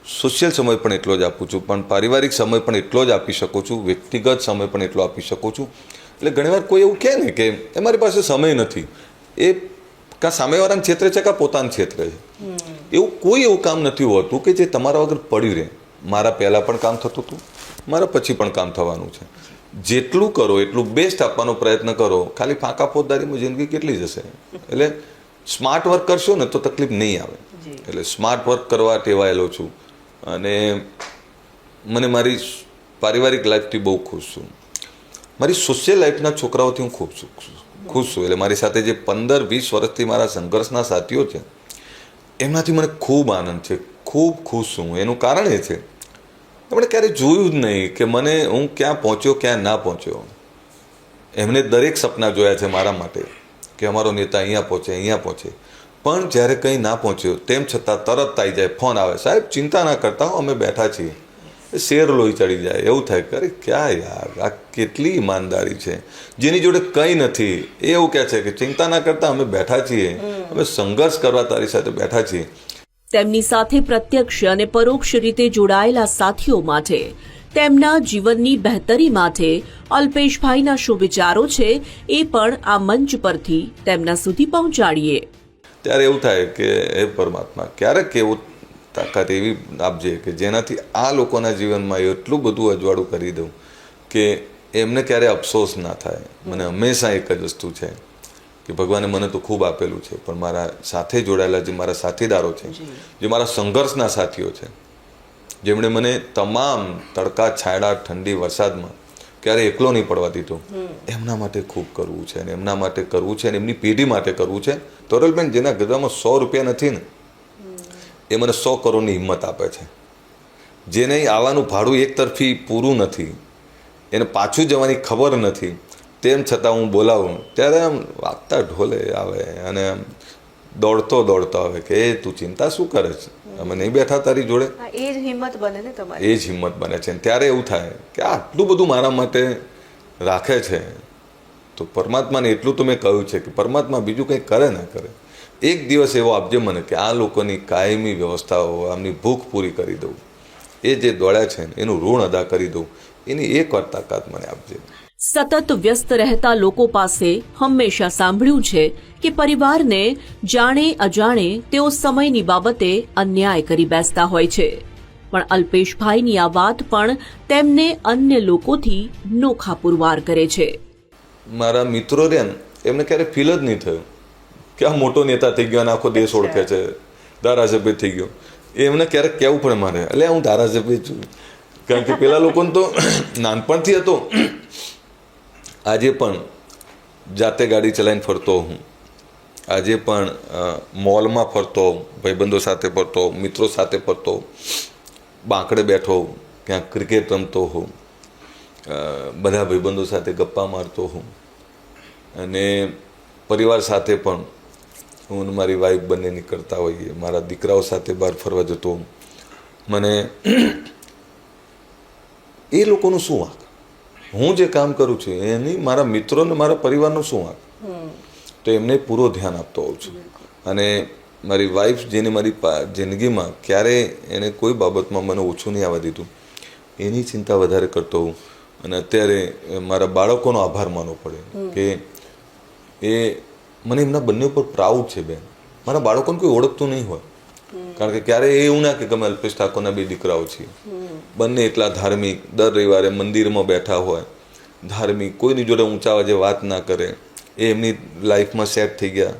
S2: સોશિયલ સમય પણ એટલો જ આપું છું, પણ પારિવારિક સમય પણ એટલો જ આપી શકું છું, વ્યક્તિગત સમય પણ એટલો આપી શકું છું. એટલે ઘણીવાર કોઈ એવું કહે ને કે એ મારી પાસે સમય નથી, એ કાં સામેવાળાના ક્ષેત્રે છે કાં પોતાના ક્ષેત્રે છે. એવું કોઈ એવું કામ નથી હોતું કે જે તમારા વગર પડ્યું રહે. મારા પહેલાં પણ કામ થતું હતું, મારા પછી પણ કામ થવાનું છે. જેટલું કરો એટલું બેસ્ટ આપવાનો પ્રયત્ન કરો. ખાલી ફાંકા ફોજદારીમાં જિંદગી કેટલી જશે? એટલે સ્માર્ટ વર્ક કરશો ને તો તકલીફ નહીં આવે. એટલે સ્માર્ટ વર્ક કરવા ટેવાયેલો છું. અને મને મારી પારિવારિક લાઈફથી બહુ ખુશ છું. મારી સોશિયલ લાઈફના છોકરાઓથી હું ખુશ છું. એટલે મારી સાથે જે 15-20 વર્ષથી મારા સંઘર્ષના સાથીઓ છે એમનાથી મને ખૂબ આનંદ છે, ખૂબ ખુશ છું. એનું કારણ એ છે એમણે ક્યારેય જોયું જ નહીં કે હું ક્યાં પહોંચ્યો, ક્યાં ના પહોંચ્યો. એમણે દરેક સપના જોયા છે મારા માટે કે અમારો નેતા અહીંયા પહોંચે. પણ જ્યારે કંઈ ના પહોંચ્યો તેમ છતાં તરત આવી જાય, ફોન આવે, સાહેબ ચિંતા ના કરતા હો, અમે બેઠા છીએ. શેર લોહી ચડી જાય. એવું થાય કે અરે ક્યાં યાર, આ કેટલી ઈમાનદારી છે. જેની જોડે કંઈ નથી એ એવું કહે છે કે ચિંતા ના કરતા, અમે બેઠા છીએ, અમે સંઘર્ષ કરવા તારી સાથે બેઠા છીએ.
S1: તેમની સાથે પ્રત્યક્ષ અને પરોક્ષ રીતે જોડાયેલા સાથીઓ માટે, તેમના જીવનની બહેતરી માટે અલ્પેશભાઈના શું વિચારો છે એ પણ આ મંચ પરથી તેમના સુધી પહોંચાડીએ.
S2: ત્યારે એવું થાય કે હે પરમાત્મા, ક્યારેક એવું તાકાત એવી આપજે કે જેનાથી આ લોકોના જીવનમાં એટલું બધું અજવાળું કરી દઉં કે એમને ક્યારેય અફસોસ ના થાય. મને હંમેશા એક જ વસ્તુ છે કે ભગવાને મને તો ખૂબ આપેલું છે, પણ મારા સાથે જોડાયેલા જે મારા સાથીદારો છે, જે મારા સંઘર્ષના સાથીઓ છે, જેમણે મને તમામ તડકા, છાંયડા, ઠંડી, વરસાદમાં ક્યારે એકલો નહીં પડવા દીધો, એમના માટે ખૂબ કરવું છે. અને એમના માટે કરવું છે અને એમની પેઢી માટે કરવું છે. તોરલબેન, જેના ગજામાં 100 રૂપિયા નથી ને એ મને 100 કરોડની હિંમત આપે છે. જેને આવવાનું ભાડું એક તરફી પૂરું નથી, એને પાછું જવાની ખબર નથી, તેમ છતાં હું બોલાવું ત્યારે આમ વાગતા ઢોલે આવે અને આમ દોડતો આવે કે એ તું ચિંતા શું કરે છે, અમે નહીં બેઠા તારી જોડે.
S1: એ જ હિંમત બને ને તમારી.
S2: એ જ હિંમત બને છે. ત્યારે એવું થાય કે આટલું બધું મારા માટે રાખે છે તો પરમાત્માને એટલું તો મેં કહ્યું છે કે પરમાત્મા બીજું કંઈ કરે ના કરે, એક દિવસ એવો આપજે મને કે આ લોકોની કાયમી વ્યવસ્થાઓ, આમની ભૂખ પૂરી કરી દઉં, એ જે દોડ્યા છે એનું ઋણ અદા કરી દઉં, એની એકવાર તાકાત મને આપજે.
S1: સતત વ્યસ્ત રહેતા લોકો પાસે હંમેશા સાંભળ્યું છે કે પરિવારને જાણે અજાણે તેઓ સમયની બાબતે અન્યાય કરી બેસતા હોય છે. પણ અલ્પેશભાઈની આ વાત પણ તેમને અન્ય લોકોથી નોખા પુરવાર કરે છે.
S2: મારા મિત્રો રહ્યા ને એમને ક્યારેય ફીલ જ નહીં થયું કે આ મોટો નેતા થઈ ગયો અને આખો દેશ ઓળખે છે, ધારાસભ્ય થઈ ગયો. એમને ક્યારેક કહેવું પડે મારે, એટલે હું ધારાસભ્ય છું. કારણ કે પેલા લોકોને તો નાનપણથી હતો. આજે પણ જાતે ગાડી ચલાવીને ફરતો હું, આજે પણ મોલમાં ફરતો હોઉં, ભાઈબંધો સાથે ફરતો હોઉં, મિત્રો સાથે ફરતો હોઉં, બાંકડે બેઠો હોઉં, ક્યાંક ક્રિકેટ રમતો હોઉં, બધા ભાઈબંધો સાથે ગપ્પા મારતો હોઉં, અને પરિવાર સાથે પણ હું અને મારી વાઈફ બંને નીકળતા હોઈએ, મારા દીકરાઓ સાથે બહાર ફરવા જતો. મને એ લોકોનું શું વાંક? હું જે કામ કરું છું એની મારા મિત્રોને મારા પરિવારનો શું વાંક? તો એમને પૂરો ધ્યાન આપતો હોઉં છું. અને મારી વાઈફ જેને મારી જિંદગીમાં ક્યારેય એને કોઈ બાબતમાં મને ઓછું નહીં આવવા દીધું, એની ચિંતા વધારે કરતો હોઉં. અને અત્યારે મારા બાળકોનો આભાર માનવો પડે કે એ મને એમના બંને ઉપર પ્રાઉડ છે. બેન, મારા બાળકોને કોઈ ઓળખતું નહીં હોય, કારણ કે ક્યારેય એવું ના કે અમે અલ્પેશ ઠાકોરના બે દીકરાઓ છીએ. બંને એટલા ધાર્મિક, દર રવિવારે મંદિરમાં બેઠા હોય, ધાર્મિક, કોઈની જોડે ઊંચા અવાજે વાત ના કરે. એ એમની લાઈફમાં સેટ થઈ ગયા,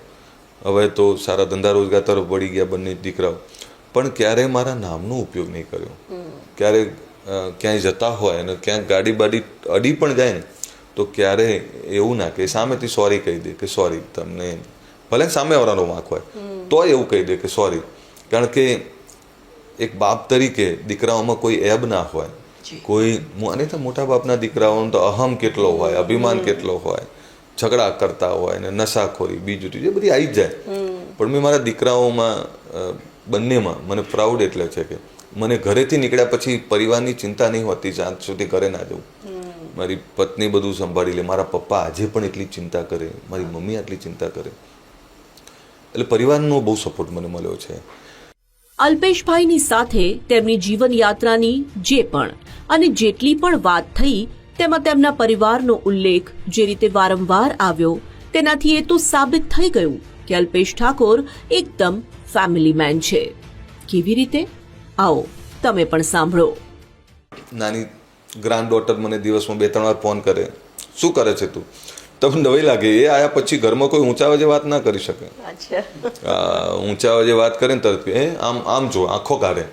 S2: હવે તો સારા ધંધા રોજગાર તરફ વળી ગયા બંને દીકરાઓ. પણ ક્યારેય મારા નામનો ઉપયોગ નહીં કર્યો. ક્યારેય ક્યાંય જતા હોય અને ક્યાંક ગાડી બાડી અડી પણ જાય ને તો ક્યારેય એવું ના કે સામેથી સોરી કહી દે કે સોરી, તમને ભલે સામેવાળાનો વાંક હોય તોય એવું કહી દે કે સોરી. કારણ કે એક બાપ તરીકે દીકરાઓમાં કોઈ એબ ના હોય, કોઈ અને તો મોટા બાપના દીકરાઓનો તો અહમ કેટલો હોય, અભિમાન કેટલો હોય, ઝઘડા કરતા હોય ને નશાખોરી બીજું ત્રીજું બધી આવી જ જાય. પણ મેં મારા દીકરાઓમાં બંનેમાં મને પ્રાઉડ એટલે છે કે મને ઘરેથી નીકળ્યા પછી પરિવારની ચિંતા નહીં હોતી જ્યાં સુધી ઘરે ના જવું. મારી પત્ની બધું સંભાળી લે, મારા પપ્પા આજે પણ એટલી ચિંતા કરે, મારી મમ્મી આટલી ચિંતા કરે. એટલે પરિવારનો બહુ સપોર્ટ મને મળ્યો છે.
S1: અલ્પેશભાઈની સાથે તેમની જીવન યાત્રાની જે પણ અને જેટલી પણ વાત થઈ તેમાં તેમના પરિવારનો ઉલ્લેખ જે રીતે વારંવાર આવ્યો તેનાથી એ તો સાબિત થઈ ગયું કે અલ્પેશ ઠાકોર એકદમ ફેમિલી મેન છે. કેવી રીતે? આવો તમે પણ સાંભળો.
S2: નાની ગ્રાન્ડ ડોટર મને દિવસમાં 2-3 વાર ફોન કરે, શું કરે છે તું? તમને નવાઈ લાગે, એ આયા પછી ઘરમાં કોઈ ઊંચા અવાજે વાત ના કરી શકે. ઊંચા અવાજે વાત કરે ને તરત આમ આમ જો આંખો કાઢે,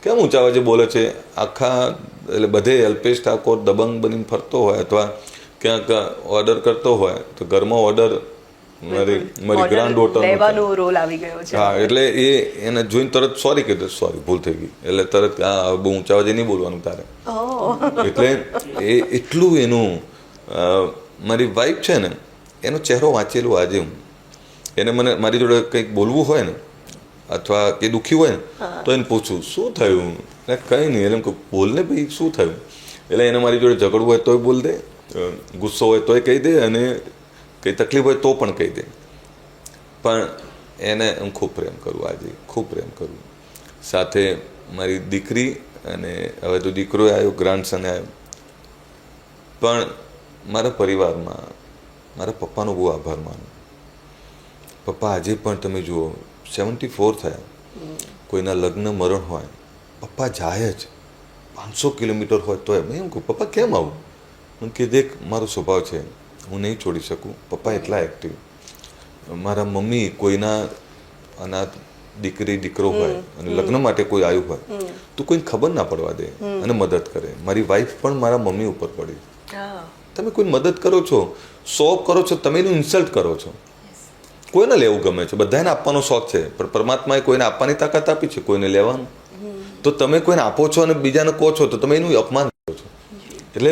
S2: કેમ ઊંચા અવાજે બોલે છે? આખા એટલે બધે અલ્પેશ ઠાકોર દબંગ બનીને ફરતો હોય અથવા ક્યાંક ઓર્ડર કરતો હોય તો ઘરમાં ઓર્ડર મારી ગ્રાન્ડ ડોટર
S1: લેવાનો રોલ આવી ગયો છે.
S2: હા, એટલે એને જોઈને તરત સોરી કહી દે, સોરી ભૂલ થઈ ગઈ. એટલે તરત હા બહુ ઊંચા અવાજે નહીં બોલવાનું તારે. એટલે એ એટલું એનું મારી વાઈફ છે ને એનો ચહેરો વાંચેલું આજે હું એને મને મારી જોડે કંઈક બોલવું હોય ને અથવા કે દુઃખી હોય ને તો એને પૂછું શું થયું? કંઈ નહીં. એટલે એમ કહું બોલ ને ભાઈ શું થયું? એટલે એને મારી જોડે ઝઘડવું હોય તોય બોલ દે, ગુસ્સો હોય તોય કહી દે, અને કંઈ તકલીફ હોય તો પણ કહી દે. પણ એને હું ખૂબ પ્રેમ કરું, આજે ખૂબ પ્રેમ કરું. સાથે મારી દીકરી અને હવે તો દીકરો આવ્યો, ગ્રાન્ડસન આવ્યો. પણ મારા પરિવારમાં મારા પપ્પાનો બહુ આભાર માનું. પપ્પા આજે પણ તમે જુઓ 74 થયા, કોઈના લગ્ન મરણ હોય પપ્પા જાય જ, 500 કિલોમીટર હોય તો એમ કહું પપ્પા કેમ આવું? હું કે દેખ મારો સ્વભાવ છે, હું નહીં છોડી શકું. પપ્પા એટલા એક્ટિવ. મારા મમ્મી કોઈના અનાથ દીકરી દીકરો હોય અને લગ્ન માટે કોઈ આવ્યું હોય તો કોઈને ખબર ના પડવા દે અને મદદ કરે. મારી વાઈફ પણ મારા મમ્મી ઉપર પડી. તમે કોઈ મદદ કરો છો, શોખ કરો છો, તમે એનું ઇન્સલ્ટ કરો છો. કોઈને લેવું ગમે છે, બધાને આપવાનો શોખ છે, પણ પરમાત્માએ કોઈને આપવાની તાકાત આપી છે, કોઈને લેવાનું. તો તમે કોઈને આપો છો અને બીજાને કહો છો તો તમે એનું અપમાન કરો છો. એટલે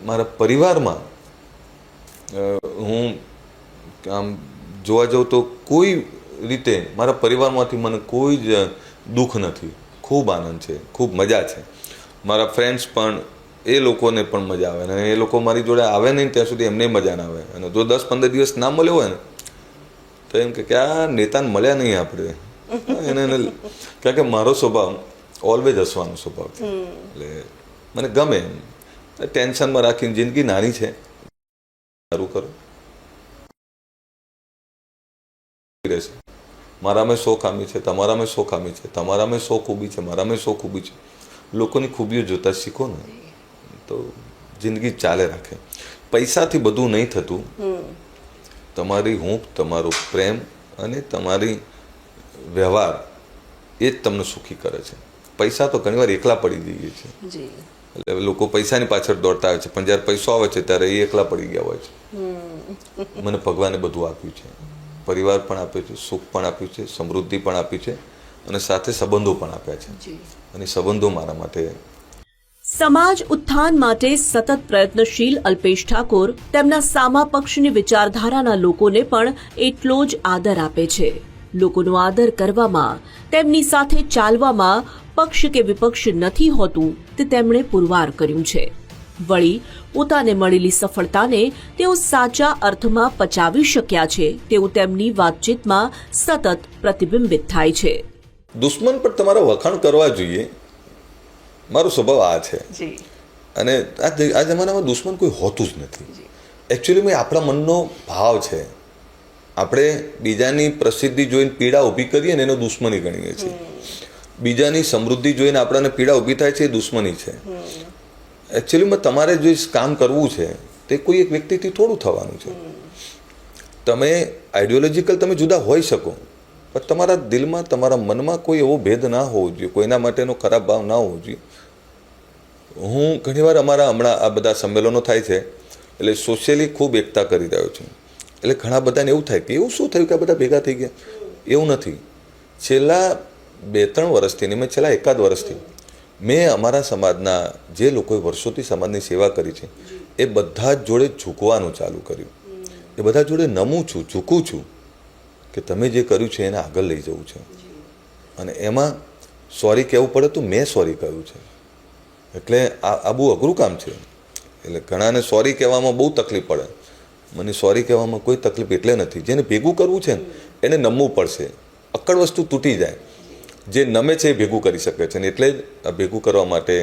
S2: મારા પરિવારમાં હું આમ જોવા જાઉં તો કોઈ રીતે મારા પરિવારમાંથી મને કોઈ જ દુઃખ નથી. ખૂબ આનંદ છે, ખૂબ મજા છે. મારા ફ્રેન્ડ્સ પણ એ લોકોને પણ મજા આવે, અને એ લોકો મારી જોડે આવે નહીં ત્યાં સુધી એમને મજા ના આવે. અને જો 10-15 દિવસ ના મળ્યો હોય ને તો એમ કે આ નેતાને મળ્યા નહીં આપણે એને. કારણ કે મારો સ્વભાવ ઓલવેઝ હસવાનો સ્વભાવ છે, એટલે મને ગમે એમ. ટેન્શનમાં રાખીને જિંદગી નાની છે, સારું કરો રહેશે. મારામાં 100 ખામી છે, તમારામાં 100 ખામી છે, તમારામાં 100 ખૂબી છે, મારામાં 100 ખૂબી છે. લોકોની ખૂબીઓ જોતા શીખો ને તો જિંદગી ચાલે રાખે. પૈસાથી બધું નહીં થતું. તમારી હૂંફ, તમારો પ્રેમ અને તમારી વ્યવહાર એ જ તમને સુખી કરે છે. પૈસા તો ઘણીવાર એકલા પડી જઈએ છે, એટલે લોકો પૈસાની પાછળ દોડતા આવે છે, પણ જ્યારે પૈસો આવે છે ત્યારે એ એકલા પડી ગયા હોય છે. મને ભગવાને બધું આપ્યું છે, પરિવાર પણ આપ્યો છે, સુખ પણ આપ્યું છે, સમૃદ્ધિ પણ આપી છે, અને સાથે સંબંધો પણ આપ્યા છે. અને સંબંધો મારા માટે
S1: સમાજ ઉત્થાન માટે સતત પ્રયત્નશીલ અલ્પેશ ઠાકોર તેમના સામા પક્ષની વિચારધારાના લોકોને પણ એટલો જ આદર આપે છે. લોકોનો આદર કરવામાં, તેમની સાથે ચાલવામાં પક્ષ કે વિપક્ષ નથી હોતું તે તેમણે પુરવાર કર્યું છે. વળી પોતાને મળેલી સફળતાને તેઓ સાચા અર્થમાં પચાવી શક્યા છે તેવું તેમની વાતચીતમાં સતત પ્રતિબિંબિત થાય છે.
S2: દુશ્મન પર તમારા વખાણ કરવા જોઈએ, મારો સ્વભાવ આ છે. અને આ જમાનામાં દુશ્મન કોઈ હોતું જ નથી. એકચ્યુઅલી આપણા મનનો ભાવ છે. આપણે બીજાની પ્રસિદ્ધિ જોઈને પીડા ઊભી કરીએ ને એનો દુશ્મની ગણીએ છીએ. બીજાની સમૃદ્ધિ જોઈને આપણને પીડા ઊભી થાય છે એ દુશ્મની છે. એકચ્યુઅલીમાં તમારે જો કામ કરવું છે તે કોઈ એક વ્યક્તિથી થોડું થવાનું છે. તમે આઈડિયોલોજીકલ તમે જુદા હોઈ શકો, પણ તમારા દિલમાં, તમારા મનમાં કોઈ એવો ભેદ ના હોવો જોઈએ, કોઈના માટેનો ખરાબ ભાવ ના હોવો જોઈએ. હું ઘણીવાર અમારા હમણાં આ બધા સંમેલનો થાય છે એટલે સોશિયલી ખૂબ એકતા કરી રહ્યો છું. એટલે ઘણા બધાને એવું થાય કે એવું શું થયું કે આ બધા ભેગા થઈ ગયા. એવું નથી. છેલ્લા 2-3 વર્ષથી નહીં, મેં છેલ્લા 1 વર્ષથી મેં અમારા સમાજના જે લોકોએ વર્ષોથી સમાજની સેવા કરી છે એ બધા જ જોડે ઝૂકવાનું ચાલુ કર્યું. એ બધા જોડે નમું છું, ઝૂકું છું કે તમે જે કર્યું છે એને આગળ લઈ જવું છે. અને એમાં સોરી કહેવું પડે તો મેં સોરી કહ્યું છે. એટલે આ બહુ અઘરું કામ છે. એટલે ઘણાને સોરી કહેવામાં બહુ તકલીફ પડે. મને સોરી કહેવામાં કોઈ તકલીફ એટલે નથી. જેને ભેગું કરવું છે ને એને નમવું પડશે. અક્કડ વસ્તુ તૂટી જાય. જે નમે છે એ ભેગું કરી શકે છે. ને એટલે જ આ ભેગું કરવા માટે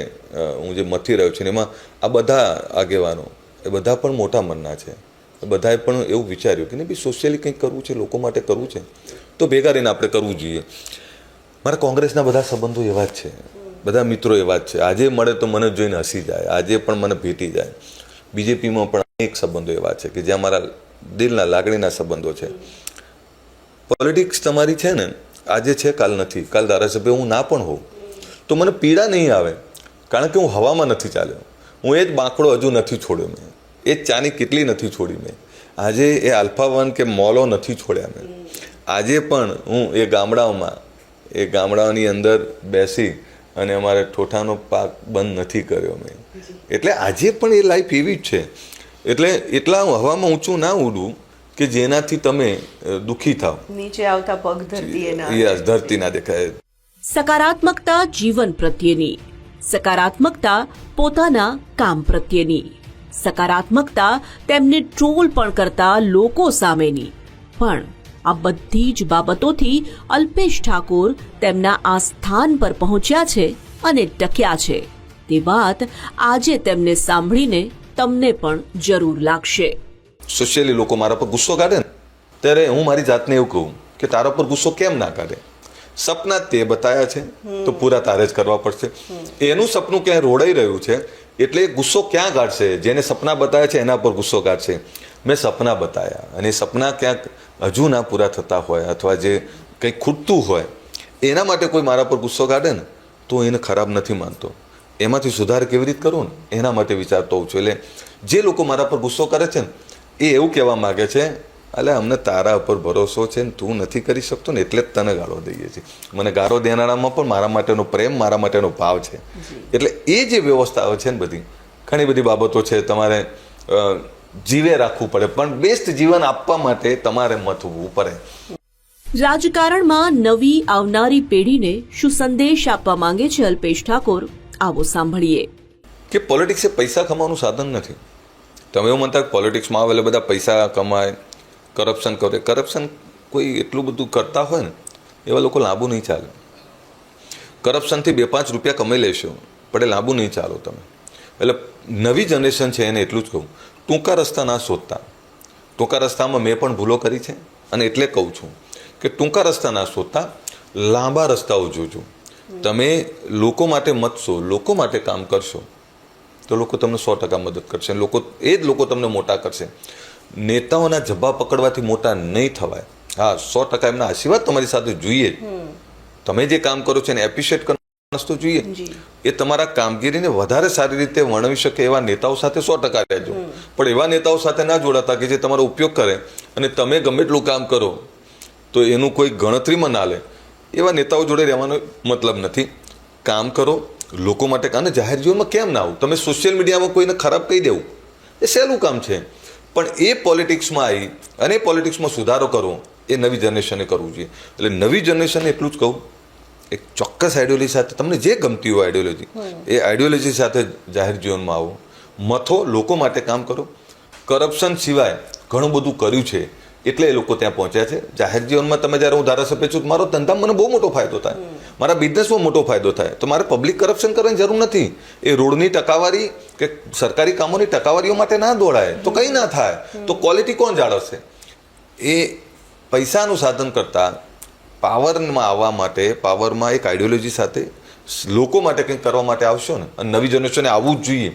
S2: હું જે મથી રહ્યો છું ને એમાં આ બધા આગેવાનો એ બધા પણ મોટા મનના છે. બધાએ પણ એવું વિચાર્યું કે નહીં ભાઈ સોશિયલી કંઈક કરવું છે, લોકો માટે કરવું છે તો ભેગા રહીને આપણે કરવું જોઈએ. મારા કોંગ્રેસના બધા સંબંધો એવા જ છે, બધા મિત્રો એવા જ છે. આજે મળે તો મને જોઈને હસી જાય, આજે પણ મને ભેટી જાય. બીજેપીમાં પણ અનેક સંબંધો એવા છે કે જ્યાં મારા દિલના, લાગણીના સંબંધો છે. પોલિટિક્સ તમારી છે ને, આજે છે કાલ નથી. કાલ ધારાસભ્ય હું ના પણ હોઉં તો મને પીડા નહીં આવે, કારણ કે હું હવામાં નથી ચાલ્યો. હું એ જ બાંકડો હજુ નથી છોડ્યો. મેં એ જ ચાની કેટલી નથી છોડી. મેં આજે એ આલ્ફા 1 કે મોલો નથી છોડ્યા. મેં આજે પણ હું એ ગામડાઓની અંદર બેસી અને અમારે ઠોઠાનો પાક બંધ નથી કર્યો મેં. એટલે આજે પણ એ લાઈફ એવી જ છે. એટલે એટલા હવામાં ઊંચું ના ઉડવું કે જેનાથી તમે દુઃખી થાવ.
S1: નીચે આવતા પગ
S2: ધરતી ના દેખાય.
S1: સકારાત્મકતા જીવન પ્રત્યેની, સકારાત્મકતા પોતાના કામ પ્રત્યેની, સકારાત્મકતા તેમને ટ્રોલ પણ કરતા લોકો સામેની. પણ આ બધી જ બાબતોથી અલ્પેશ ઠાકોર તેમના આ સ્થાન પર પહોંચ્યા છે અને ટક્યા છે તે વાત આજે તેમને સાંભળીને તમને પણ જરૂર લાગશે.
S2: સોશિયલી લોકો મારા પર ગુસ્સો કાઢે ને ત્યારે હું મારી જાતને એવું કહું કે તારા પર ગુસ્સો કેમ ના કાઢે? સપના તે બતાવ્યા છે તો પૂરા તારે જ કરવા પડશે. એનું સપનું ક્યાંય રોડાઈ રહ્યું છે એટલે ગુસ્સો ક્યાં કાઢશે? જેને સપના બતાવ્યા છે એના પર ગુસ્સો કાઢશે. મેં સપના બતાવ્યા અને એ સપના ક્યાંક હજુ ના પૂરા થતા હોય અથવા જે કંઈક ખૂટતું હોય એના માટે કોઈ મારા પર ગુસ્સો કાઢે ને તો એને ખરાબ નથી માનતો. એમાંથી સુધાર કેવી રીતે કરવો ને એના માટે વિચારતો હોઉં છું. એટલે જે લોકો મારા પર ગુસ્સો કરે છે ને એ એવું કહેવા માગે છે એટલે અમને તારા ઉપર ભરોસો છે ને તું નથી કરી શકતો ને એટલે જ તને ગાળો દઈએ છીએ. મને ગાળો દેનારામાં પણ મારા માટેનો પ્રેમ, મારા માટેનો ભાવ છે. એટલે એ જે વ્યવસ્થાઓ છે ને બધી ઘણી બધી બાબતો છે. તમારે જીવે રાખવું પડે પણ બેસ્ટ જીવન આપવા માટે તમારે મથવું પડે.
S1: રાજકારણમાં નવી આવનારી પેઢીને શું સંદેશ આપવા માંગે છે અલ્પેશ ઠાકોર? આવો સાંભળીએ.
S2: કે પોલિટિક્સ એ પૈસા કમાવાનું સાધન નથી. તમે એવું માનતા પોલિટિક્સમાં આવે એટલે બધા પૈસા કમાય, કરપ્શન કરે. કરપ્શન કોઈ એટલું બધું કરતા હોય ને એવા લોકો લાંબુ નહીં ચાલે. કરપ્શનથી 2-5 રૂપિયા કમાઈ લેશો પણ એ લાંબુ નહીં ચાલો તમે. એટલે નવી જનરેશન છે એને એટલું જ કહું, ટૂંકા રસ્તા ના શોધતા. ટૂંકા રસ્તામાં મેં પણ ભૂલો કરી છે અને એટલે કહું છું કે ટૂંકા રસ્તા ના શોધતા, લાંબા રસ્તાઓ જોજો. તમે લોકો માટે મતશો, લોકો માટે કામ કરશો તો લોકો તમને 100% મદદ કરશે. એ જ લોકો તમને મોટા કરશે. નેતાઓના જબ્બા પકડવાથી મોટા નહીં થવાય. હા, 100% એમના આશીર્વાદ તમારી સાથે જોઈએ. તમે જે કામ કરો છો એને એપ્રિશિએટ કરવાનો તો જોઈએ. એ તમારા કામગીરીને વધારે સારી રીતે વર્ણવી શકે એવા નેતાઓ સાથે 100% રહેજો. પણ એવા નેતાઓ સાથે ના જોડાતા કે જે તમારો ઉપયોગ કરે અને તમે ગમે એટલું કામ કરો તો એનું કોઈ ગણતરીમાં ના લે. એવા નેતાઓ જોડે રહેવાનો મતલબ નથી. કામ કરો, લોકો માટે અને જાહેર જીવનમાં કેમ ના આવું? તમે સોશિયલ મીડિયામાં કોઈને ખરાબ કહી દેવું એ સહેલું કામ છે, પણ એ પોલિટિક્સમાં આવી અને એ પોલિટિક્સમાં સુધારો કરવો એ નવી જનરેશને કરવું જોઈએ. એટલે નવી જનરેશનને એટલું જ કહું, એક ચોક્કસ આઈડિયોલોજી સાથે, તમને જે ગમતી હોય આઈડિયોલોજી, એ આઈડિયોલોજી સાથે જાહેર જીવનમાં આવો, મથો, લોકો માટે કામ કરો. કરપ્શન સિવાય ઘણું બધું કર્યું છે એટલે એ લોકો ત્યાં પહોંચ્યા છે. જાહેર જીવનમાં તમે જ્યારે હું ધારાસભ્ય છું, મારો ધંધામાં મને બહુ મોટો ફાયદો થાય, મારા બિઝનેસમાં મોટો ફાયદો થાય, તો મારે પબ્લિક કરપ્શન કરવાની જરૂર નથી. એ રોડની ટકાવારી કે સરકારી કામોની ટકાવારીઓ માટે ના દોડાય તો કંઈ ના થાય. તો ક્વોલિટી કોણ જાળવશે? એ પૈસાનું સાધન કરતાં પાવરમાં આવવા માટે, પાવરમાં એક આઈડિયોલોજી સાથે લોકો માટે કંઈક કરવા માટે આવશો ને, અને નવી જનરેશને આવવું જ જોઈએ.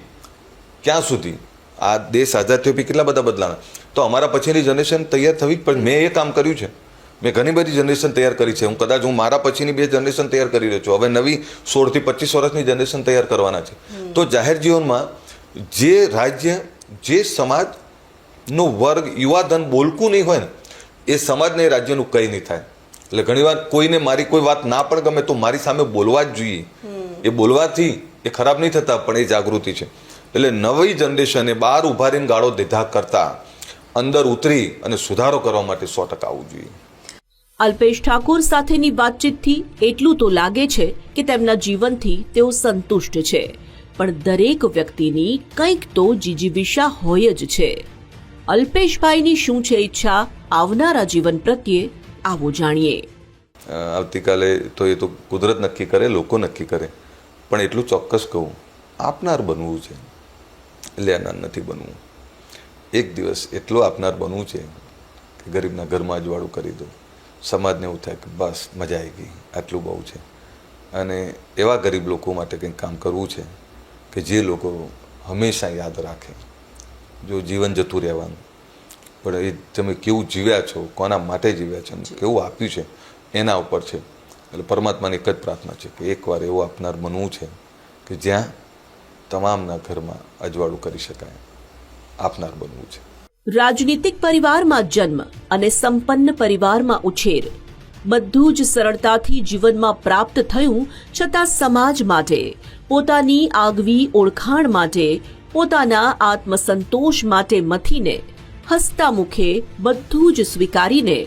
S2: ક્યાં સુધી? આ દેશ આઝાદ થયો પછી કેટલા બધા બદલાવ, તો અમારા પછીની જનરેશન તૈયાર થવી જ પડે. મેં એ કામ કર્યું છે, મેં ઘણી બધી જનરેશન તૈયાર કરી છે. હું મારા પછીની 2 જનરેશન તૈયાર કરી રહ્યો છું. હવે નવી 16 થી 25 વર્ષની જનરેશન તૈયાર કરવાના છે. તો જાહેર જીવનમાં જે રાજ્ય, જે સમાજનો વર્ગ, યુવાધન બોલકું નહીં હોય ને, એ સમાજને, એ રાજ્યનું કંઈ નહીં થાય. એટલે ઘણીવાર કોઈને મારી કોઈ વાત ના પણ ગમે તો મારી સામે બોલવા જ જોઈએ. એ બોલવાથી એ ખરાબ નહીં થતા, પણ એ જાગૃતિ છે. એટલે નવી જનરેશને બહાર ઉભા રહીને ગાળો દીધા કરતાં અંદર ઉતરી અને સુધારો કરવા માટે 100% આવવું જોઈએ.
S1: અલ્પેશ ઠાકોર સાથેની વાતચીતથી એટલું તો લાગે છે કે તેમના જીવનથી તેઓ સંતુષ્ટ છે, પણ દરેક વ્યક્તિની કંઈક તો જીજીવિષા હોય જ છે. અલ્પેશભાઈની શું છે ઈચ્છા આવનારા જીવન પ્રત્યે, આવો જાણીએ.
S2: આવતીકાલે તો એ તો કુદરત નક્કી કરે, લોકો નક્કી કરે, પણ એટલું ચોક્કસ કહું, આપનાર બનવું છે, લેનાર નથી બનવું. એક દિવસ એટલો આપનાર બનવું છે કે ગરીબના ઘરમાં અજવાળું કરી દો, સમાજને એવું થાય કે બસ મજા આવી ગઈ, આટલું બહુ છે. અને એવા ગરીબ લોકો માટે કંઈક કામ કરવું છે કે જે લોકો હંમેશા યાદ રાખે. જો જીવન જતું રહેવાનું, પણ એ તમે કેવું જીવ્યા છો, કોના માટે જીવ્યા છો, કેવું આપ્યું છે, એના ઉપર છે. એટલે પરમાત્માની એક જ પ્રાર્થના છે કે એકવાર એવું આપનાર બનવું છે કે જ્યાં તમામના ઘરમાં અજવાળું કરી શકાય, આપનાર બનવું છે.
S1: રાજનીતિક પરિવારમાં જન્મ અને સંપન્ન પરિવારમાં ઉછેર, બધું જ સરળતાથી જીવનમાં પ્રાપ્ત થયું, છતાં સમાજ માટે, પોતાની આગવી ઓળખાણ માટે, પોતાના આત્મસંતોષ માટે મથીને, હસતા મુખે બધું જ સ્વીકારીને,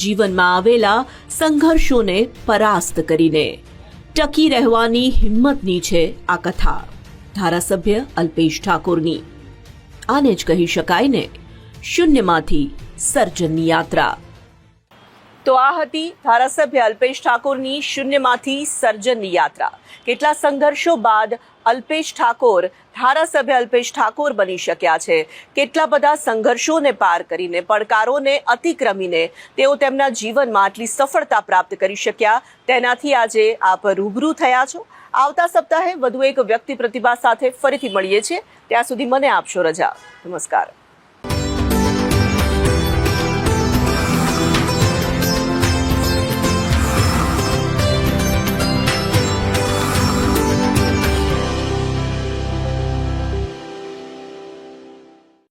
S1: જીવનમાં આવેલા સંઘર્ષોને પરાસ્ત કરીને ટકી રહેવાની હિંમતની છે આ કથા ધારાસભ્ય અલ્પેશ ઠાકોરની. આને જ કહી શકાય ને, શૂન્યમાંથી સર્જનની યાત્રા. તો આ હતી ધારાસભ્ય અલ્પેશ ઠાકોરની શૂન્યમાંથી સર્જનની યાત્રા. કેટલા સંઘર્ષો બાદ અલ્પેશ ઠાકોર ધારાસભ્ય અલ્પેશ ઠાકોર બની શક્યા છે, કેટલા બધા સંઘર્ષોને પાર કરીને, પડકારોને અતિક્રમીને તેઓ તેમના જીવનમાં આટલી સફળતા પ્રાપ્ત કરી શક્યા, તેનાથી આજે આપ રૂબરૂ થયા છો. આવતા સપ્તાહે વધુ એક વ્યક્તિ પ્રતિભા સાથે ફરીથી મળીએ છીએ. ત્યાં સુધી મને આપશો રજા. નમસ્કાર.